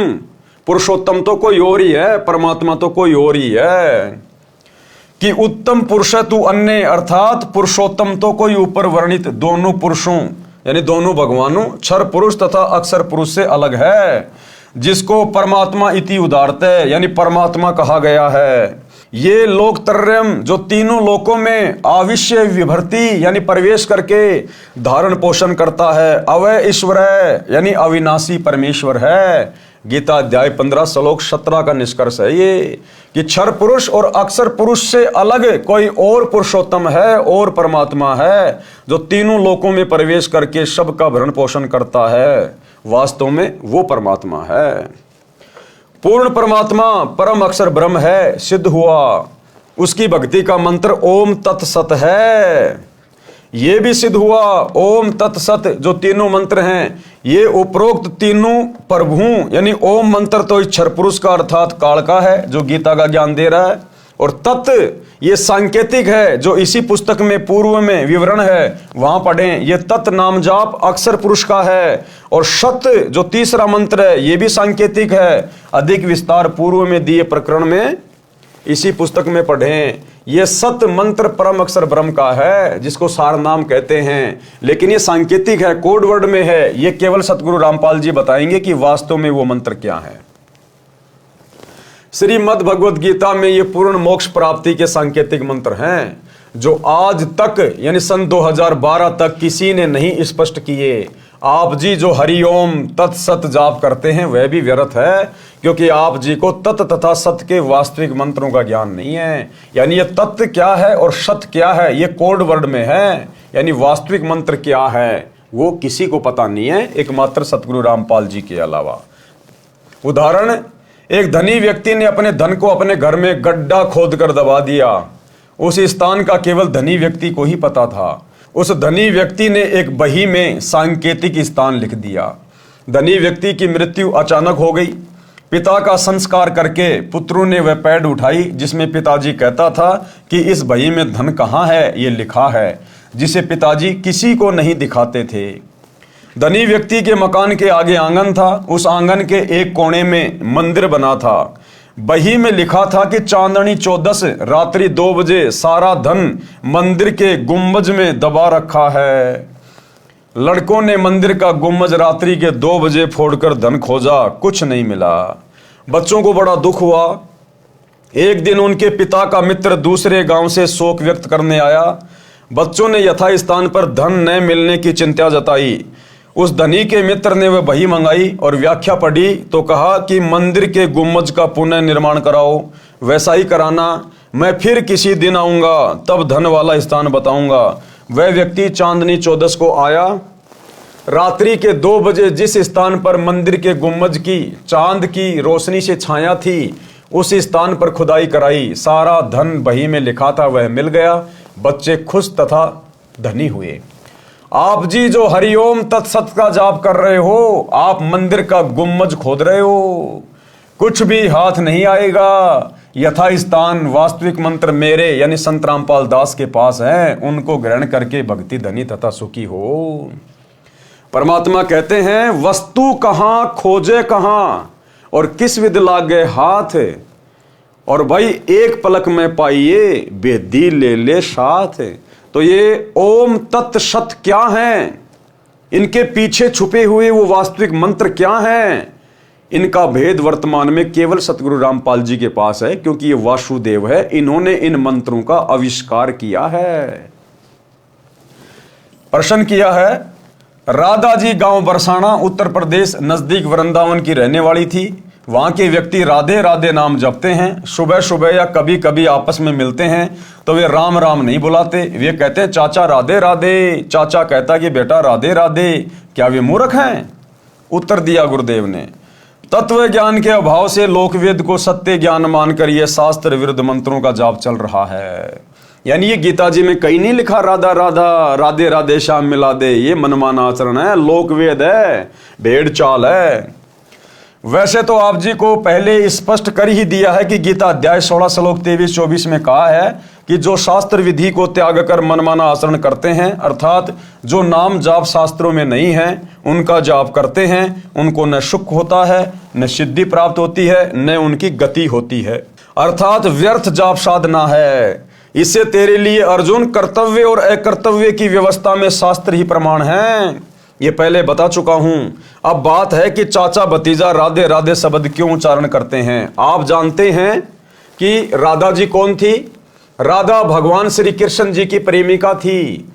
S1: पुरुषोत्तम तो कोई और ही है, परमात्मा तो कोई और ही है। कि उत्तम पुरुष तू अन्य अर्थात पुरुषोत्तम तो कोई ऊपर वर्णित दोनों पुरुषों यानी दोनों भगवानों क्षर पुरुष तथा अक्षर पुरुष से अलग है, जिसको परमात्मा इति उदारते यानी परमात्मा कहा गया है। ये लोकत्रयम जो तीनों लोकों में आविश्य विभर्ति यानी प्रवेश करके धारण पोषण करता है, अवय ईश्वर है यानी अविनाशी परमेश्वर है। गीता अध्याय 15 श्लोक 17 का निष्कर्ष है ये कि क्षर पुरुष और अक्षर पुरुष से अलग कोई और पुरुषोत्तम है और परमात्मा है, जो तीनों लोकों में प्रवेश करके सबका भरण पोषण करता है। वास्तव में वो परमात्मा है। पूर्ण परमात्मा परम अक्षर ब्रह्म है, सिद्ध हुआ। उसकी भक्ति का मंत्र ओम तत्सत है, ये भी सिद्ध हुआ। ओम तत्सत जो तीनों मंत्र हैं, ये उपरोक्त तीनों प्रभुओं यानी ओम मंत्र तो क्षर पुरुष का अर्थात काल का है, जो गीता का ज्ञान दे रहा है, और तत् ये सांकेतिक है, जो इसी पुस्तक में पूर्व में विवरण है, वहां पढ़ें। ये तत् नाम जाप अक्षर पुरुष का है, और सत जो तीसरा मंत्र है, ये भी सांकेतिक है। अधिक विस्तार पूर्व में दिए प्रकरण में इसी पुस्तक में पढ़ें। ये सत मंत्र परम अक्षर ब्रह्म का है, जिसको सार नाम कहते हैं, लेकिन ये सांकेतिक है, कोड वर्ड में है। ये केवल सतगुरु रामपाल जी बताएंगे कि वास्तव में वो मंत्र क्या है। श्रीमद् भगवद गीता में ये पूर्ण मोक्ष प्राप्ति के सांकेतिक मंत्र हैं, जो आज तक यानी सन 2012 तक किसी ने नहीं स्पष्ट किए। आप जी जो हरिओम तत्सत जाप करते हैं वह भी व्यर्थ है, क्योंकि आप जी को तत् तथा सत के वास्तविक मंत्रों का ज्ञान नहीं है। यानी ये तत्व क्या है और सत क्या है, ये कोड वर्ड में है, यानी वास्तविक मंत्र क्या है वो किसी को पता नहीं है, एकमात्र सतगुरु रामपाल जी के अलावा। उदाहरण, एक धनी व्यक्ति ने अपने धन को अपने घर में गड्ढा खोद कर दबा दिया। उस स्थान का केवल धनी व्यक्ति को ही पता था। उस धनी व्यक्ति ने एक बही में सांकेतिक स्थान लिख दिया। धनी व्यक्ति की मृत्यु अचानक हो गई। पिता का संस्कार करके पुत्रों ने वह पैड उठाई जिसमें पिताजी कहता था कि इस बही में धन कहाँ है, ये लिखा है, जिसे पिताजी किसी को नहीं दिखाते थे। धनी व्यक्ति के मकान के आगे आंगन था। उस आंगन के एक कोने में मंदिर बना था। बही में लिखा था कि चांदनी 14 रात्रि 2 बजे सारा धन मंदिर के गुंबज में दबा रखा है। लड़कों ने मंदिर का गुंबज रात्रि के 2 बजे फोड़कर धन खोजा, कुछ नहीं मिला। बच्चों को बड़ा दुख हुआ। एक दिन उनके पिता का मित्र दूसरे गांव से शोक व्यक्त करने आया। बच्चों ने यथास्थान पर धन न मिलने की चिंता जताई। उस धनी के मित्र ने वह बही मंगाई और व्याख्या पढ़ी तो कहा कि मंदिर के गुंबज का पुनः निर्माण कराओ। वैसा ही कराना, मैं फिर किसी दिन आऊंगा, तब धन वाला स्थान बताऊंगा। वह व्यक्ति चांदनी 14 को आया। रात्रि के 2 बजे जिस स्थान पर मंदिर के गुंबज की चांद की रोशनी से छाया थी, उस स्थान पर खुदाई कराई। सारा धन बही में लिखा था वह मिल गया। बच्चे खुश तथा धनी हुए। आप जी जो हरिओम तत्सत का जाप कर रहे हो, आप मंदिर का गुंबज खोद रहे हो, कुछ भी हाथ नहीं आएगा। यथास्थान वास्तविक मंत्र मेरे यानी संत रामपाल दास के पास है, उनको ग्रहण करके भक्ति धनी तथा सुखी हो। परमात्मा कहते हैं वस्तु कहां खोजे कहां और किस विध लागे हाथ, और भाई एक पलक में पाइए बेदी ले ले साथ। तो ये ओम तत् सत क्या है, इनके पीछे छुपे हुए वो वास्तविक मंत्र क्या हैं, इनका भेद वर्तमान में केवल सतगुरु रामपाल जी के पास है, क्योंकि ये वासुदेव है, इन्होंने इन मंत्रों का आविष्कार किया है। प्रश्न किया है, राधा जी गांव बरसाना उत्तर प्रदेश नजदीक वृंदावन की रहने वाली थी। वहां के व्यक्ति राधे राधे नाम जपते हैं। सुबह सुबह या कभी कभी आपस में मिलते हैं तो वे राम राम नहीं बुलाते, वे कहते हैं चाचा राधे राधे। चाचा कहता कि बेटा राधे राधे, क्या वे मूर्ख हैं? उत्तर दिया गुरुदेव ने, तत्व ज्ञान के अभाव से लोकवेद को सत्य ज्ञान मानकर यह शास्त्र विरुद्ध मंत्रों का जाप चल रहा है। यानी ये गीता जी में कहीं नहीं लिखा राधा राधा राधे राधे श्याम मिला दे, ये मनमाना आचरण है, लोकवेद है, भेड़ चाल है। वैसे तो आप जी को पहले स्पष्ट कर ही दिया है कि गीता अध्याय 16 श्लोक 23-24 में कहा है कि जो शास्त्र विधि को त्याग कर मनमाना आचरण करते हैं, अर्थात जो नाम जाप शास्त्रों में नहीं है उनका जाप करते हैं, उनको न सुख होता है, न सिद्धि प्राप्त होती है, न उनकी गति होती है, अर्थात व्यर्थ जाप साधना है। इससे तेरे लिए अर्जुन कर्तव्य और अकर्तव्य की व्यवस्था में शास्त्र ही प्रमाण है, ये पहले बता चुका हूं। अब बात है कि चाचा भतीजा राधे राधे शब्द क्यों उच्चारण करते हैं। आप जानते हैं कि राधा जी कौन थी? राधा भगवान श्री कृष्ण जी की प्रेमिका थी।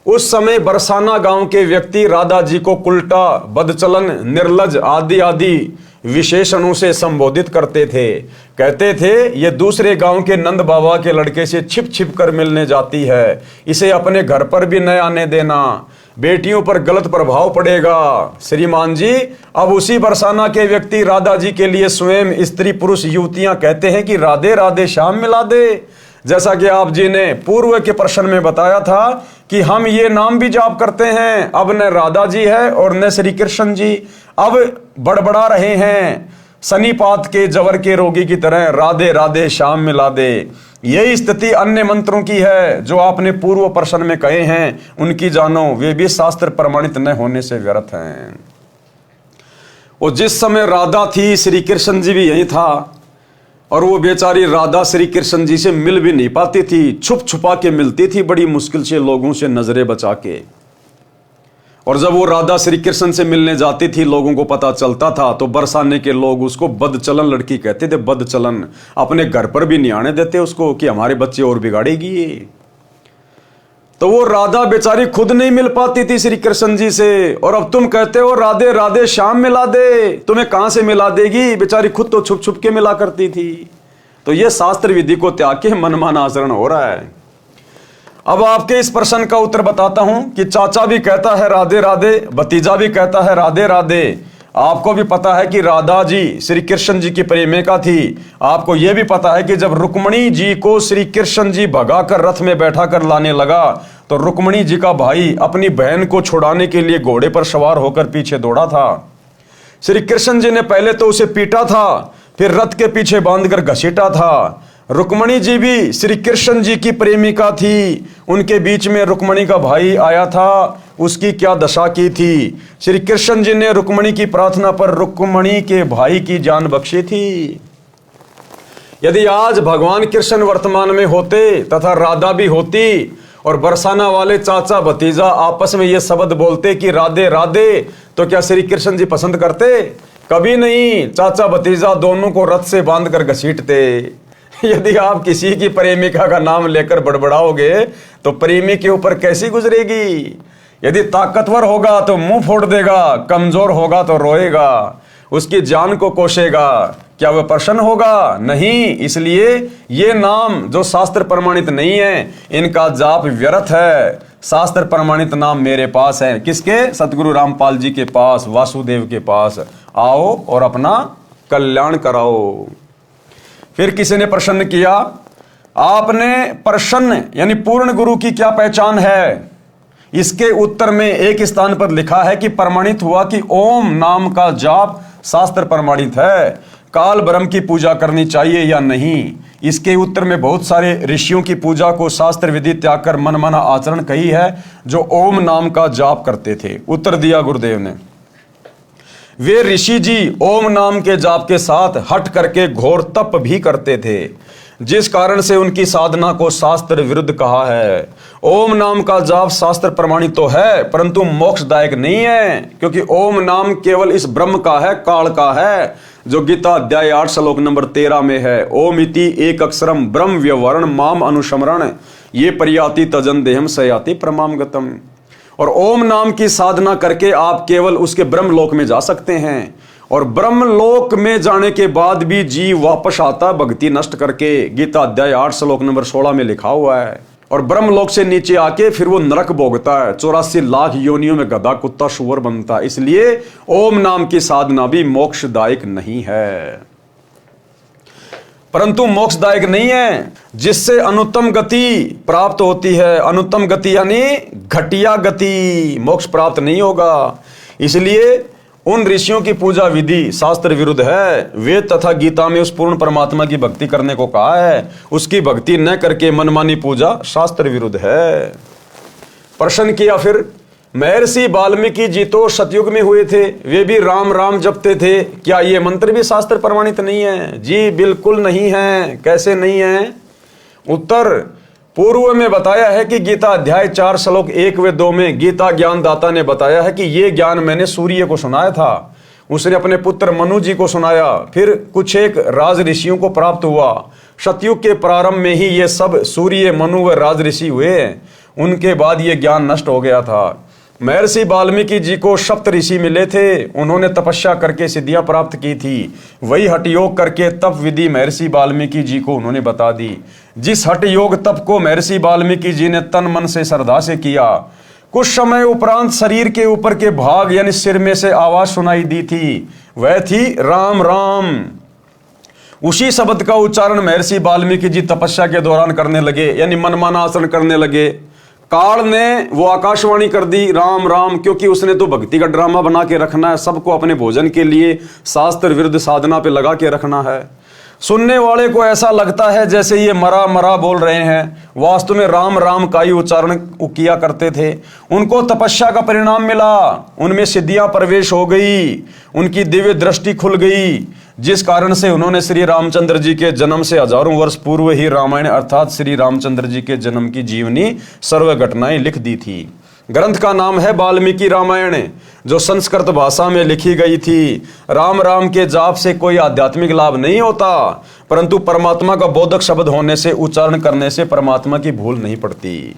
S1: उस समय बरसाना गांव के व्यक्ति राधा जी को उल्टा, बदचलन, निर्लज आदि आदि विशेषणों से संबोधित करते थे। कहते थे ये दूसरे गांव के नंद बाबा के लड़के से छिप छिप कर मिलने जाती है, इसे अपने घर पर भी न आने देना, बेटियों पर गलत प्रभाव पड़ेगा। श्रीमान जी, अब उसी बरसाना के व्यक्ति राधा जी के लिए स्वयं स्त्री पुरुष युवतियां कहते हैं कि राधे राधे श्याम मिला दे। जैसा कि आप जी ने पूर्व के प्रश्न में बताया था कि हम ये नाम भी जाप करते हैं, अब न राधा जी है और न श्री कृष्ण जी, अब बड़बड़ा रहे हैं सनीपात के जवर के रोगी की तरह, राधे राधे श्याम मिला दे। यही स्थिति अन्य मंत्रों की है जो आपने पूर्व प्रश्न में कहे हैं, उनकी जानो, वे भी शास्त्र प्रमाणित न होने से व्यर्थ हैं। और जिस समय राधा थी श्री कृष्ण जी भी यही था, और वो बेचारी राधा श्री कृष्ण जी से मिल भी नहीं पाती थी, छुप छुपा के मिलती थी बड़ी मुश्किल से लोगों से नजरें बचा के। और जब वो राधा श्री कृष्ण से मिलने जाती थी, लोगों को पता चलता था तो बरसाने के लोग उसको बदचलन लड़की कहते थे, बदचलन। अपने घर पर भी नहीं आने देते उसको कि हमारे बच्चे और बिगाड़ेगी। तो वो राधा बेचारी खुद नहीं मिल पाती थी श्री कृष्ण जी से, और अब तुम कहते हो राधे राधे श्याम मिला दे, तुम्हें कहां से मिला देगी? बेचारी खुद तो छुप छुप के मिला करती थी। तो ये शास्त्र विधि को त्याग के मनमाना आचरण हो रहा है। अब आपके इस प्रश्न का उत्तर बताता हूं कि चाचा भी कहता है राधे राधे, भतीजा भी कहता है राधे राधे। आपको भी पता है कि राधा जी श्री कृष्ण जी की प्रेमिका थी। आपको यह भी पता है कि जब रुक्मणी जी को श्री कृष्ण जी भगाकर रथ में बैठा कर लाने लगा तो रुक्मणी जी का भाई अपनी बहन को छुड़ाने के लिए घोड़े पर सवार होकर पीछे दौड़ा था। श्री कृष्ण जी ने पहले तो उसे पीटा था, फिर रथ के पीछे बांधकर घसीटा था। रुक्मणी जी भी श्री कृष्ण जी की प्रेमिका थी, उनके बीच में रुक्मणी का भाई आया था, उसकी क्या दशा की थी। श्री कृष्ण जी ने रुक्मणी की प्रार्थना पर रुक्मणी के भाई की जान बख्शी थी। यदि आज भगवान कृष्ण वर्तमान में होते तथा राधा भी होती और बरसाना वाले चाचा भतीजा आपस में ये शब्द बोलते कि राधे राधे, तो क्या श्री कृष्ण जी पसंद करते? कभी नहीं। चाचा भतीजा दोनों को रथ से बांधकर घसीटते। यदि आप किसी की प्रेमिका का नाम लेकर बड़बड़ाओगे तो प्रेमी के ऊपर कैसी गुजरेगी? यदि ताकतवर होगा तो मुंह फोड़ देगा, कमजोर होगा तो रोएगा, उसकी जान को कोसेगा। क्या वह प्रसन्न होगा? नहीं। इसलिए ये नाम जो शास्त्र प्रमाणित नहीं है, इनका जाप व्यर्थ है। शास्त्र प्रमाणित नाम मेरे पास है। किसके? सतगुरु रामपाल जी के पास, वासुदेव के पास। आओ और अपना कल्याण कराओ। फिर किसी ने प्रश्न किया, आपने प्रसन्न यानी पूर्ण गुरु की क्या पहचान है? इसके उत्तर में एक स्थान पर लिखा है कि प्रमाणित हुआ कि ओम नाम का जाप शास्त्र प्रमाणित है। काल ब्रह्म की पूजा करनी चाहिए या नहीं? इसके उत्तर में बहुत सारे ऋषियों की पूजा को शास्त्र विधि त्याग कर मनमाना आचरण कही है, जो ओम नाम का जाप करते थे। उत्तर दिया गुरुदेव ने, वे ऋषि जी ओम नाम के जाप के साथ हट करके घोर तप भी करते थे, जिस कारण से उनकी साधना को शास्त्र विरुद्ध कहा है। ओम नाम का जाप शास्त्र प्रमाणित तो है, परंतु मोक्षदायक नहीं है, क्योंकि ओम नाम केवल इस ब्रह्म का है, काल का है, जो गीता अध्याय 8 श्लोक नंबर 13 में है। ओम इति एक अक्षरम ब्रह्म व्यवरण माम अनुस्मरण ये परियाति तजन देहम सयाति प्रमाम गतम। और ओम नाम की साधना करके आप केवल उसके ब्रह्म लोक में जा सकते हैं, और ब्रह्म लोक में जाने के बाद भी जीव वापस आता भक्ति नष्ट करके। गीता अध्याय 8 श्लोक नंबर 16 में लिखा हुआ है। और ब्रह्म लोक से नीचे आके फिर वो नरक भोगता है, 84 लाख योनियों में गधा कुत्ता सुअर बनता है। इसलिए ओम नाम की साधना भी मोक्षदायक नहीं है, परंतु मोक्षदायक नहीं है, जिससे अनुत्तम गति प्राप्त होती है। अनुत्तम गति यानी घटिया गति, मोक्ष प्राप्त नहीं होगा। इसलिए उन ऋषियों की पूजा विधि शास्त्र विरुद्ध है। वेद तथा गीता में उस पूर्ण परमात्मा की भक्ति करने को कहा है, उसकी भक्ति न करके मनमानी पूजा शास्त्र विरुद्ध है। प्रश्न किया फिर, महर्षि वाल्मीकि जी तो सतयुग में हुए थे, वे भी राम राम जपते थे, क्या ये मंत्र भी शास्त्र प्रमाणित नहीं है? जी बिल्कुल नहीं है। कैसे नहीं है? उत्तर, पूर्व में बताया है कि गीता अध्याय 4 श्लोक 1 व 2 में गीता ज्ञानदाता ने बताया है कि ये ज्ञान मैंने सूर्य को सुनाया था, उसने अपने पुत्र मनु जी को सुनाया, फिर कुछ एक राज ऋषियों को प्राप्त हुआ। सतयुग के प्रारंभ में ही ये सब सूर्य, मनु व राज ऋषि हुए, उनके बाद ये ज्ञान नष्ट हो गया था। महर्षि वाल्मीकि जी को सप्त ऋषि मिले थे, उन्होंने तपस्या करके सिद्धियां प्राप्त की थी। वही हठ योग करके तप विधि महर्षि वाल्मीकि जी को उन्होंने बता दी। जिस हठ योग तप को महर्षि वाल्मीकि जी ने तन मन से श्रद्धा से किया, कुछ समय उपरांत शरीर के ऊपर के भाग यानी सिर में से आवाज सुनाई दी थी, वह थी राम राम। उसी शब्द का उच्चारण महर्षि वाल्मीकि जी तपस्या के दौरान करने लगे, यानी मनमाना आचरण करने लगे। काल ने वो आकाशवाणी कर दी राम राम, क्योंकि उसने तो भक्ति का ड्रामा बना के रखना है, सबको अपने भोजन के लिए शास्त्र विरुद्ध साधना पे लगा के रखना है। सुनने वाले को ऐसा लगता है जैसे ये मरा मरा बोल रहे हैं, वास्तव में राम राम का ही उच्चारण किया करते थे। उनको तपस्या का परिणाम मिला, उनमें सिद्धियां प्रवेश हो गई, उनकी दिव्य दृष्टि खुल गई, जिस कारण से उन्होंने श्री रामचंद्र जी के जन्म से हजारों वर्ष पूर्व ही रामायण अर्थात श्री रामचंद्र जी के जन्म की जीवनी सर्व घटनाएं लिख दी थी। ग्रंथ का नाम है वाल्मीकि रामायण, जो संस्कृत भाषा में लिखी गई थी। राम राम के जाप से कोई आध्यात्मिक लाभ नहीं होता, परंतु परमात्मा का बोधक शब्द होने से, उच्चारण करने से परमात्मा की भूल नहीं पड़ती।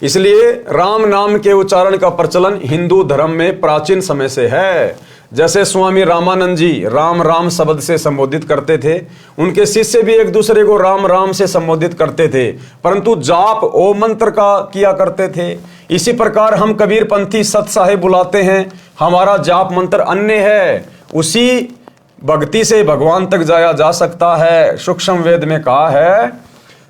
S1: इसलिए राम नाम के उच्चारण का प्रचलन हिंदू धर्म में प्राचीन समय से है। जैसे स्वामी रामानंद जी राम राम शब्द से संबोधित करते थे, उनके शिष्य भी एक दूसरे को राम राम से संबोधित करते थे, परंतु जाप ओम मंत्र का किया करते थे। इसी प्रकार हम कबीर पंथी सत साहेब बुलाते हैं, हमारा जाप मंत्र अन्य है। उसी भक्ति से भगवान तक जाया जा सकता है। सूक्ष्म वेद में कहा है,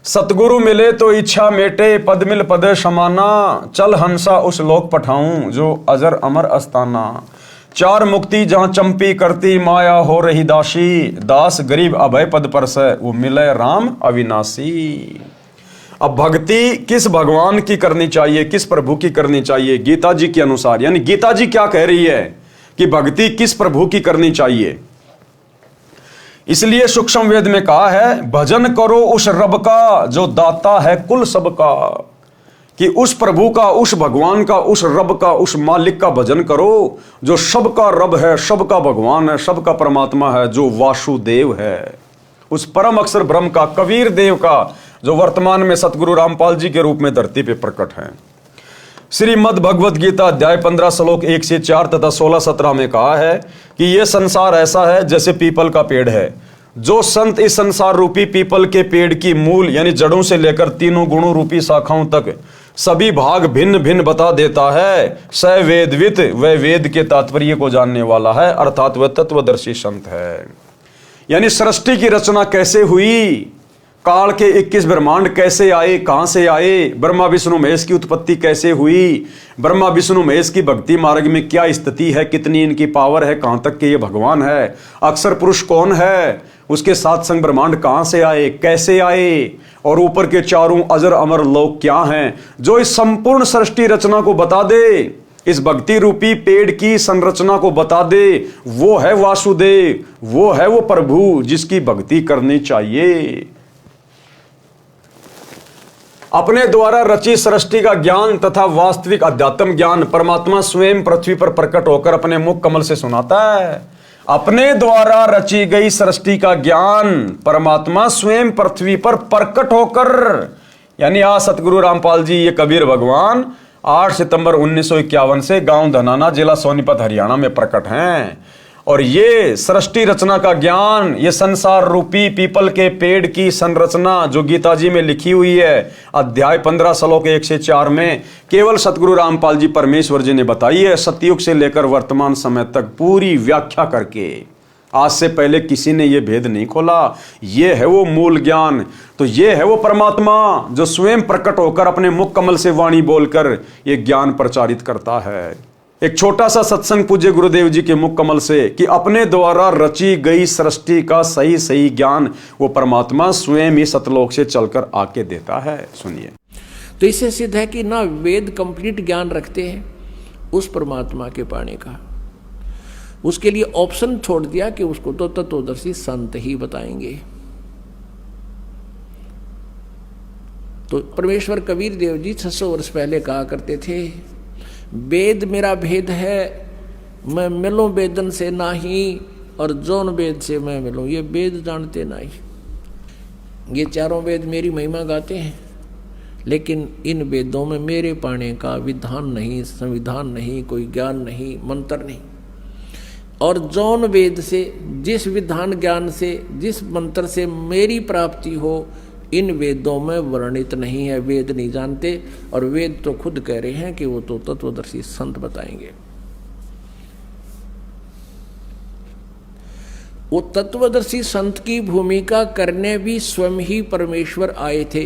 S1: सतगुरु मिले तो इच्छा मेटे, पद मिल पद समाना, चल हंसा उस लोक पठाऊं जो अजर अमर अस्ताना। चार मुक्ति जहां चंपी करती माया हो रही दासी, दास गरीब अभय पद पर से वो मिले राम अविनाशी। अब भक्ति किस भगवान की करनी चाहिए, किस प्रभु की करनी चाहिए? गीता जी के अनुसार, यानी गीता जी क्या कह रही है कि भक्ति किस प्रभु की करनी चाहिए? इसलिए सूक्ष्म वेद में कहा है, भजन करो उस रब का जो दाता है कुल सबका, कि उस प्रभु का, उस भगवान का, उस रब का, उस मालिक का भजन करो जो सबका रब है, सबका भगवान है, सबका परमात्मा है, जो वासुदेव है, उस परम अक्षर ब्रह्म का, कबीर देव का, जो वर्तमान में सतगुरु रामपाल जी के रूप में धरती पे प्रकट हैं। श्रीमद् भगवद गीता अध्याय 15 श्लोक 1 से 4 तथा 16-17 में कहा है कि यह संसार ऐसा है जैसे पीपल का पेड़ है। जो संत इस संसार रूपी पीपल के पेड़ की मूल यानी जड़ों से लेकर तीनों गुणों रूपी शाखाओं तक सभी भाग भिन्न भिन्न बता देता है, स वेदवित, वह वेद के तात्पर्य को जानने वाला है, अर्थात वह तत्वदर्शी संत है। यानी सृष्टि की रचना कैसे हुई, काल के 21 ब्रह्मांड कैसे आए, कहां से आए, ब्रह्मा विष्णु महेश की उत्पत्ति कैसे हुई, ब्रह्मा विष्णु महेश की भक्ति मार्ग में क्या स्थिति है, कितनी इनकी पावर है, कहां तक के ये भगवान है, अक्षर पुरुष कौन है, उसके साथ संग ब्रह्मांड कहां से आए, कैसे आए, और ऊपर के चारों अजर अमर लोक क्या हैं, जो इस संपूर्ण सृष्टि रचना को बता दे, इस भक्ति रूपी पेड़ की संरचना को बता दे, वो है वासुदेव, वो है वो प्रभु जिसकी भक्ति करनी चाहिए। अपने द्वारा रची सृष्टि का ज्ञान तथा वास्तविक अध्यात्म ज्ञान परमात्मा स्वयं पृथ्वी पर प्रकट होकर अपने मुख कमल से सुनाता है। अपने द्वारा रची गई सृष्टि का ज्ञान परमात्मा स्वयं पृथ्वी पर प्रकट होकर, यानी आज सतगुरु रामपाल जी ये कबीर भगवान 8 सितंबर 1951 से गांव धनाना, जिला सोनीपत, हरियाणा में प्रकट हैं। और ये सृष्टि रचना का ज्ञान, ये संसार रूपी पीपल के पेड़ की संरचना जो गीता जी में लिखी हुई है अध्याय 15 श्लोक 1 से 4 में, केवल सतगुरु रामपाल जी परमेश्वर जी ने बताई है, सतयुग से लेकर वर्तमान समय तक पूरी व्याख्या करके। आज से पहले किसी ने यह भेद नहीं खोला। ये है वो मूल ज्ञान, तो ये है वो परमात्मा जो स्वयं प्रकट होकर अपने मुख कमल से वाणी बोलकर ये ज्ञान प्रचारित करता है। एक छोटा सा सत्संग पूज्य गुरुदेव जी के मुख कमल से कि अपने द्वारा रची गई सृष्टि का सही सही ज्ञान वो परमात्मा स्वयं ही सतलोक से चलकर आके देता है। सुनिए,
S2: तो इससे सिद्ध है कि ना वेद कंप्लीट ज्ञान रखते हैं उस परमात्मा के पाने का, उसके लिए ऑप्शन छोड़ दिया कि उसको तो तत्वदर्शी संत ही बताएंगे। तो परमेश्वर कबीर देव जी 600 वर्ष पहले कहा करते थे, वेद मेरा भेद है, मैं मिलूं वेदन से नाही, और जौन वेद से मैं मिलूं ये वेद जानते नहीं। ये चारों वेद मेरी महिमा गाते हैं, लेकिन इन वेदों में मेरे पाने का विधान नहीं, संविधान नहीं, कोई ज्ञान नहीं, मंत्र नहीं। और जौन वेद से, जिस विधान ज्ञान से, जिस मंत्र से मेरी प्राप्ति हो, इन वेदों में वर्णित नहीं है, वेद नहीं जानते। और वेद तो खुद कह रहे हैं कि वो तो तत्वदर्शी संत बताएंगे। वो तत्वदर्शी संत की भूमिका करने भी स्वयं ही परमेश्वर आए थे।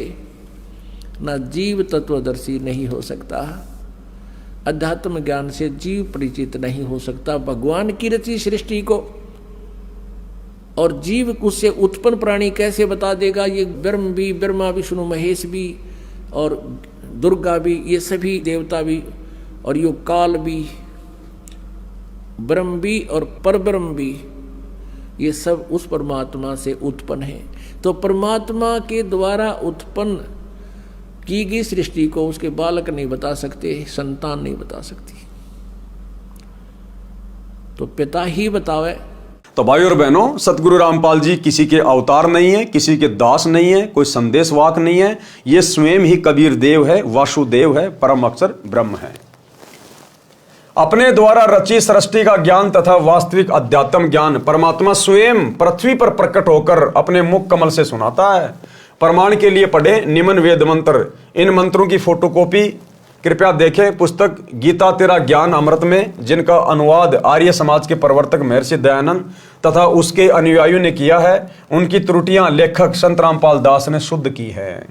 S2: ना जीव तत्वदर्शी नहीं हो सकता, अध्यात्म ज्ञान से जीव परिचित नहीं हो सकता भगवान की रची सृष्टि को। और जीव उससे उत्पन्न प्राणी कैसे बता देगा? ये ब्रह्म भी, ब्रह्मा विष्णु महेश भी, और दुर्गा भी, ये सभी देवता भी, और यो काल भी, ब्रह्म भी और परब्रह्म भी, ये सब उस परमात्मा से उत्पन्न है। तो परमात्मा के द्वारा उत्पन्न की गई सृष्टि को उसके बालक नहीं बता सकते, संतान नहीं बता सकती, तो पिता ही बतावे।
S1: तो भाई और बहनों, सतगुरु रामपाल जी किसी के अवतार नहीं है, किसी के दास नहीं है, कोई संदेशवाहक नहीं है। ये स्वयं ही कबीर देव है, वासुदेव है, परम अक्षर ब्रह्म है। अपने द्वारा रची सृष्टि का ज्ञान तथा वास्तविक अध्यात्म ज्ञान परमात्मा स्वयं पृथ्वी पर प्रकट होकर अपने मुख कमल से सुनाता है। प्रमाण के लिए पढ़े निम्न वेद मंत्र। इन मंत्रों की फोटोकॉपी कृपया देखें पुस्तक गीता तेरा ज्ञान अमृत में, जिनका अनुवाद आर्य समाज के प्रवर्तक महर्षि दयानंद तथा उसके अनुयायियों ने किया है। उनकी त्रुटियां लेखक संत रामपाल दास ने शुद्ध की है।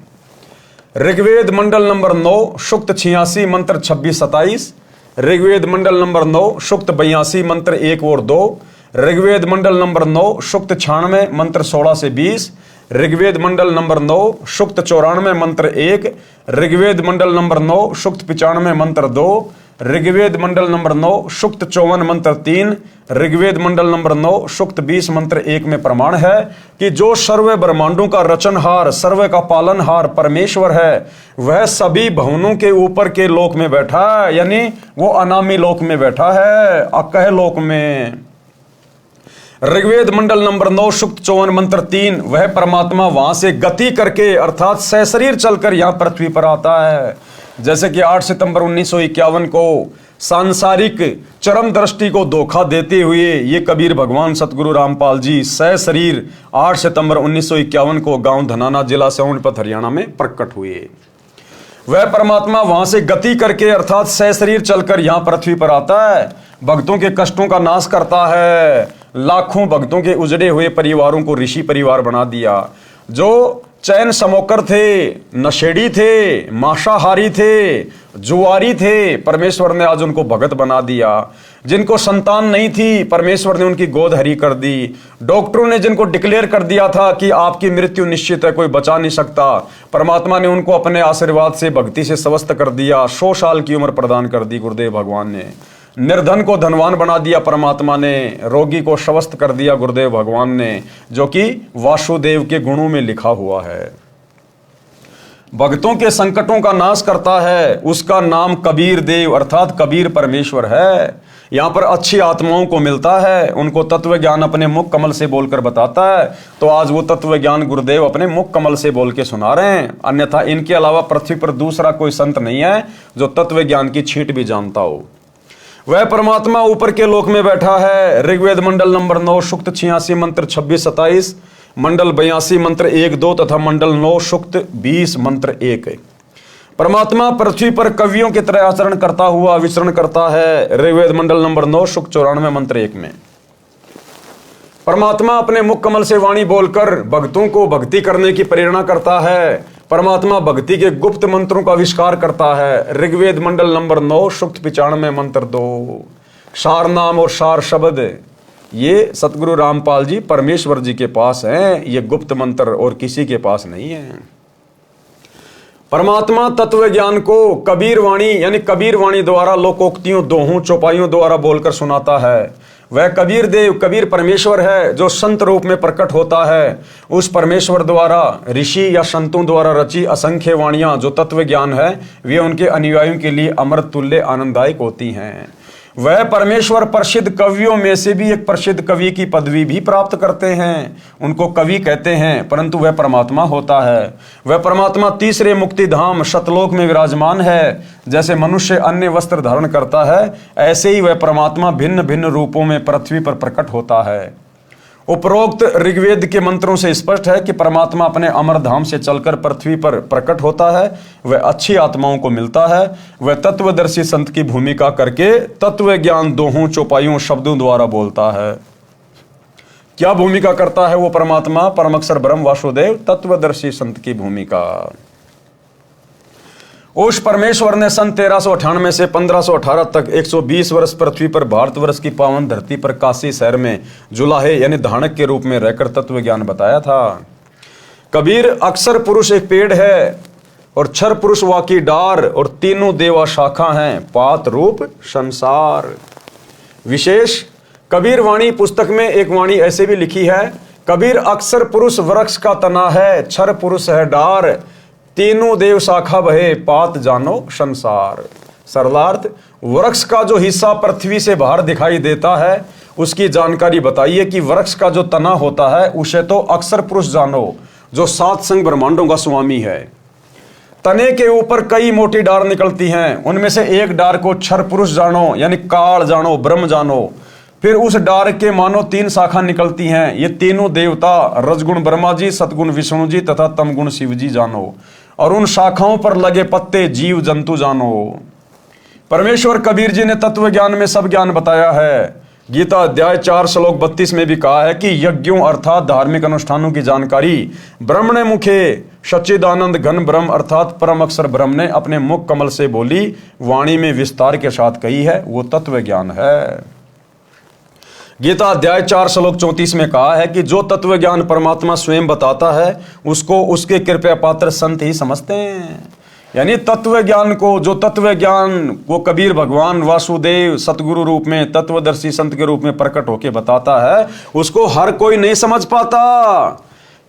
S1: ऋग्वेद मंडल नंबर 9 सूक्त 86 मंत्र 26-27, ऋग्वेद मंडल नंबर 9 सूक्त 82 मंत्र 1 और 2, ऋग्वेद मंडल नंबर 9 सूक्त 96 मंत्र 16 से 20, ऋग्वेद मंडल नंबर 9 सूक्त 94 मंत्र 1, ऋग्वेद मंडल नंबर 9 सूक्त 95 मंत्र 2, ऋग्वेद मंडल नंबर 9 सूक्त 54 मंत्र 3, ऋग्वेद मंडल नंबर 9 सूक्त 20 मंत्र 1 में प्रमाण है कि जो सर्व ब्रह्मांडों का रचनहार, सर्व का पालनहार परमेश्वर है, वह सभी भवनों के ऊपर के लोक में बैठा है, यानी वो अनामी लोक में बैठा है, अकह लोक में। ऋग्वेद मंडल नंबर 9 सूक्त 54 मंत्र 3, वह परमात्मा वहां से गति करके अर्थात सशरीर चलकर यहां पृथ्वी पर आता है। जैसे कि 8 सितंबर 1951 को सांसारिक चरम दृष्टि को धोखा देते हुए ये कबीर भगवान सतगुरु रामपाल जी सशरीर 8 सितंबर 1951 को गांव धनाना, जिला सोनीपत, हरियाणा में प्रकट हुए। वह परमात्मा वहां से गति करके अर्थात सशरीर चलकर यहां पृथ्वी पर आता है, भक्तों के कष्टों का नाश करता है, लाखों भक्तों के उजड़े हुए परिवारों को ऋषि परिवार बना दिया। जो चैन समोकर थे, नशेड़ी थे, मांसाहारी थे, जुआरी थे, परमेश्वर ने आज उनको भगत बना दिया। जिनको संतान नहीं थी, परमेश्वर ने उनकी गोद हरी कर दी। डॉक्टरों ने जिनको डिक्लेयर कर दिया था कि आपकी मृत्यु निश्चित है, कोई बचा नहीं सकता, परमात्मा ने उनको अपने आशीर्वाद से, भक्ति से स्वस्थ कर दिया। 100 साल की उम्र प्रदान कर दी गुरुदेव भगवान ने। निर्धन को धनवान बना दिया परमात्मा ने, रोगी को स्वस्थ कर दिया गुरुदेव भगवान ने, जो कि वासुदेव के गुणों में लिखा हुआ है। भक्तों के संकटों का नाश करता है, उसका नाम कबीर देव अर्थात कबीर परमेश्वर है। यहाँ पर अच्छी आत्माओं को मिलता है, उनको तत्व ज्ञान अपने मुख कमल से बोलकर बताता है। तो आज वो तत्व ज्ञान गुरुदेव अपने मुख कमल से बोल के सुना रहे हैं। अन्यथा इनके अलावा पृथ्वी पर दूसरा कोई संत नहीं है जो तत्व ज्ञान की छींट भी जानता हो। वह परमात्मा ऊपर के लोक में बैठा है। ऋग्वेद मंडल नंबर 9 सूक्त 86 मंत्र 26-27, मंडल 82 मंत्र 1-2 तथा मंडल 9 सूक्त 20 मंत्र 1। परमात्मा पृथ्वी पर कवियों की तरह आचरण करता हुआ विचरण करता है। ऋग्वेद मंडल नंबर 9 सूक्त 94 मंत्र 1 में परमात्मा अपने मुख कमल से वाणी बोलकर भक्तों को भक्ति करने की प्रेरणा करता है। परमात्मा भक्ति के गुप्त मंत्रों का आविष्कार करता है। ऋग्वेद मंडल नंबर 9 सूक्त 95 मंत्र 2। सार नाम और सार शब्द ये सतगुरु रामपाल जी परमेश्वर जी के पास हैं, ये गुप्त मंत्र और किसी के पास नहीं है। परमात्मा तत्व ज्ञान को कबीर वाणी यानी कबीर वाणी द्वारा लोकोक्तियों, दोहों, चौपाइयों द्वारा बोलकर सुनाता है। वह कबीर देव, कबीर परमेश्वर है जो संत रूप में प्रकट होता है। उस परमेश्वर द्वारा ऋषि या संतों द्वारा रची असंख्य वाणियां जो तत्व ज्ञान है, वे उनके अनुयायियों के लिए अमृत तुल्य आनंददायक होती हैं। वह परमेश्वर प्रसिद्ध कवियों में से भी एक प्रसिद्ध कवि की पदवी भी प्राप्त करते हैं। उनको कवि कहते हैं, परंतु वह परमात्मा होता है। वह परमात्मा तीसरे मुक्ति धाम सतलोक में विराजमान है। जैसे मनुष्य अन्य वस्त्र धारण करता है, ऐसे ही वह परमात्मा भिन्न भिन्न रूपों में पृथ्वी पर प्रकट होता है। उपरोक्त ऋग्वेद के मंत्रों से स्पष्ट है कि परमात्मा अपने अमर धाम से चलकर पृथ्वी पर प्रकट होता है। वह अच्छी आत्माओं को मिलता है। वह तत्वदर्शी संत की भूमिका करके तत्व ज्ञान दोहों, चौपाइयों, शब्दों द्वारा बोलता है। क्या भूमिका करता है वो परमात्मा? परम अक्षर ब्रह्म वासुदेव तत्वदर्शी संत की भूमिका। उस परमेश्वर ने सन 1398 से 1518 तक 120 वर्ष पृथ्वी पर भारतवर्ष की पावन धरती पर काशी शहर में जुलाहे यानी धानक के रूप में रहकर तत्व ज्ञान बताया था। कबीर अक्षर पुरुष एक पेड़ है और क्षर पुरुष वाकी डार और तीनों देवा शाखा हैं, पात रूप संसार। विशेष कबीर वाणी पुस्तक में एक वाणी ऐसे भी लिखी है, कबीर अक्षर पुरुष वृक्ष का तना है, क्षर पुरुष है डार, तीनों देव शाखा बहे, पात जानो संसार। सरलार्थ, वृक्ष का जो हिस्सा पृथ्वी से बाहर दिखाई देता है उसकी जानकारी बताइए कि वृक्ष का जो तना होता है उसे तो अक्षर पुरुष जानो, जो 7 संग ब्रह्मांडों का स्वामी है। तने के ऊपर कई मोटी डार निकलती हैं, उनमें से एक डार को क्षर पुरुष जानो यानी काल जानो, ब्रह्म जानो। फिर उस डार के मानो 3 शाखा निकलती हैं, ये तीनों देवता रजगुण ब्रह्मा जी, सतगुण विष्णु जी तथा तमगुण शिव जी जानो। और उन शाखाओं पर लगे पत्ते जीव जंतु जानो। परमेश्वर कबीर जी ने तत्व ज्ञान में सब ज्ञान बताया है। गीता अध्याय 4 श्लोक 32 में भी कहा है कि यज्ञों अर्थात धार्मिक अनुष्ठानों की जानकारी ब्रह्मणे मुखे सच्चिदानंद घन ब्रह्म अर्थात परम अक्षर ब्रह्म ने अपने मुख कमल से बोली वाणी में विस्तार के साथ कही है, वो तत्व ज्ञान है। गीता अध्याय 4 श्लोक 34 में कहा है कि जो तत्व ज्ञान परमात्मा स्वयं बताता है उसको उसके कृपया पात्र संत ही समझते हैं। यानी तत्व ज्ञान को, जो तत्व ज्ञान को कबीर भगवान वासुदेव सतगुरु रूप में, तत्वदर्शी संत के रूप में प्रकट होके बताता है, उसको हर कोई नहीं समझ पाता।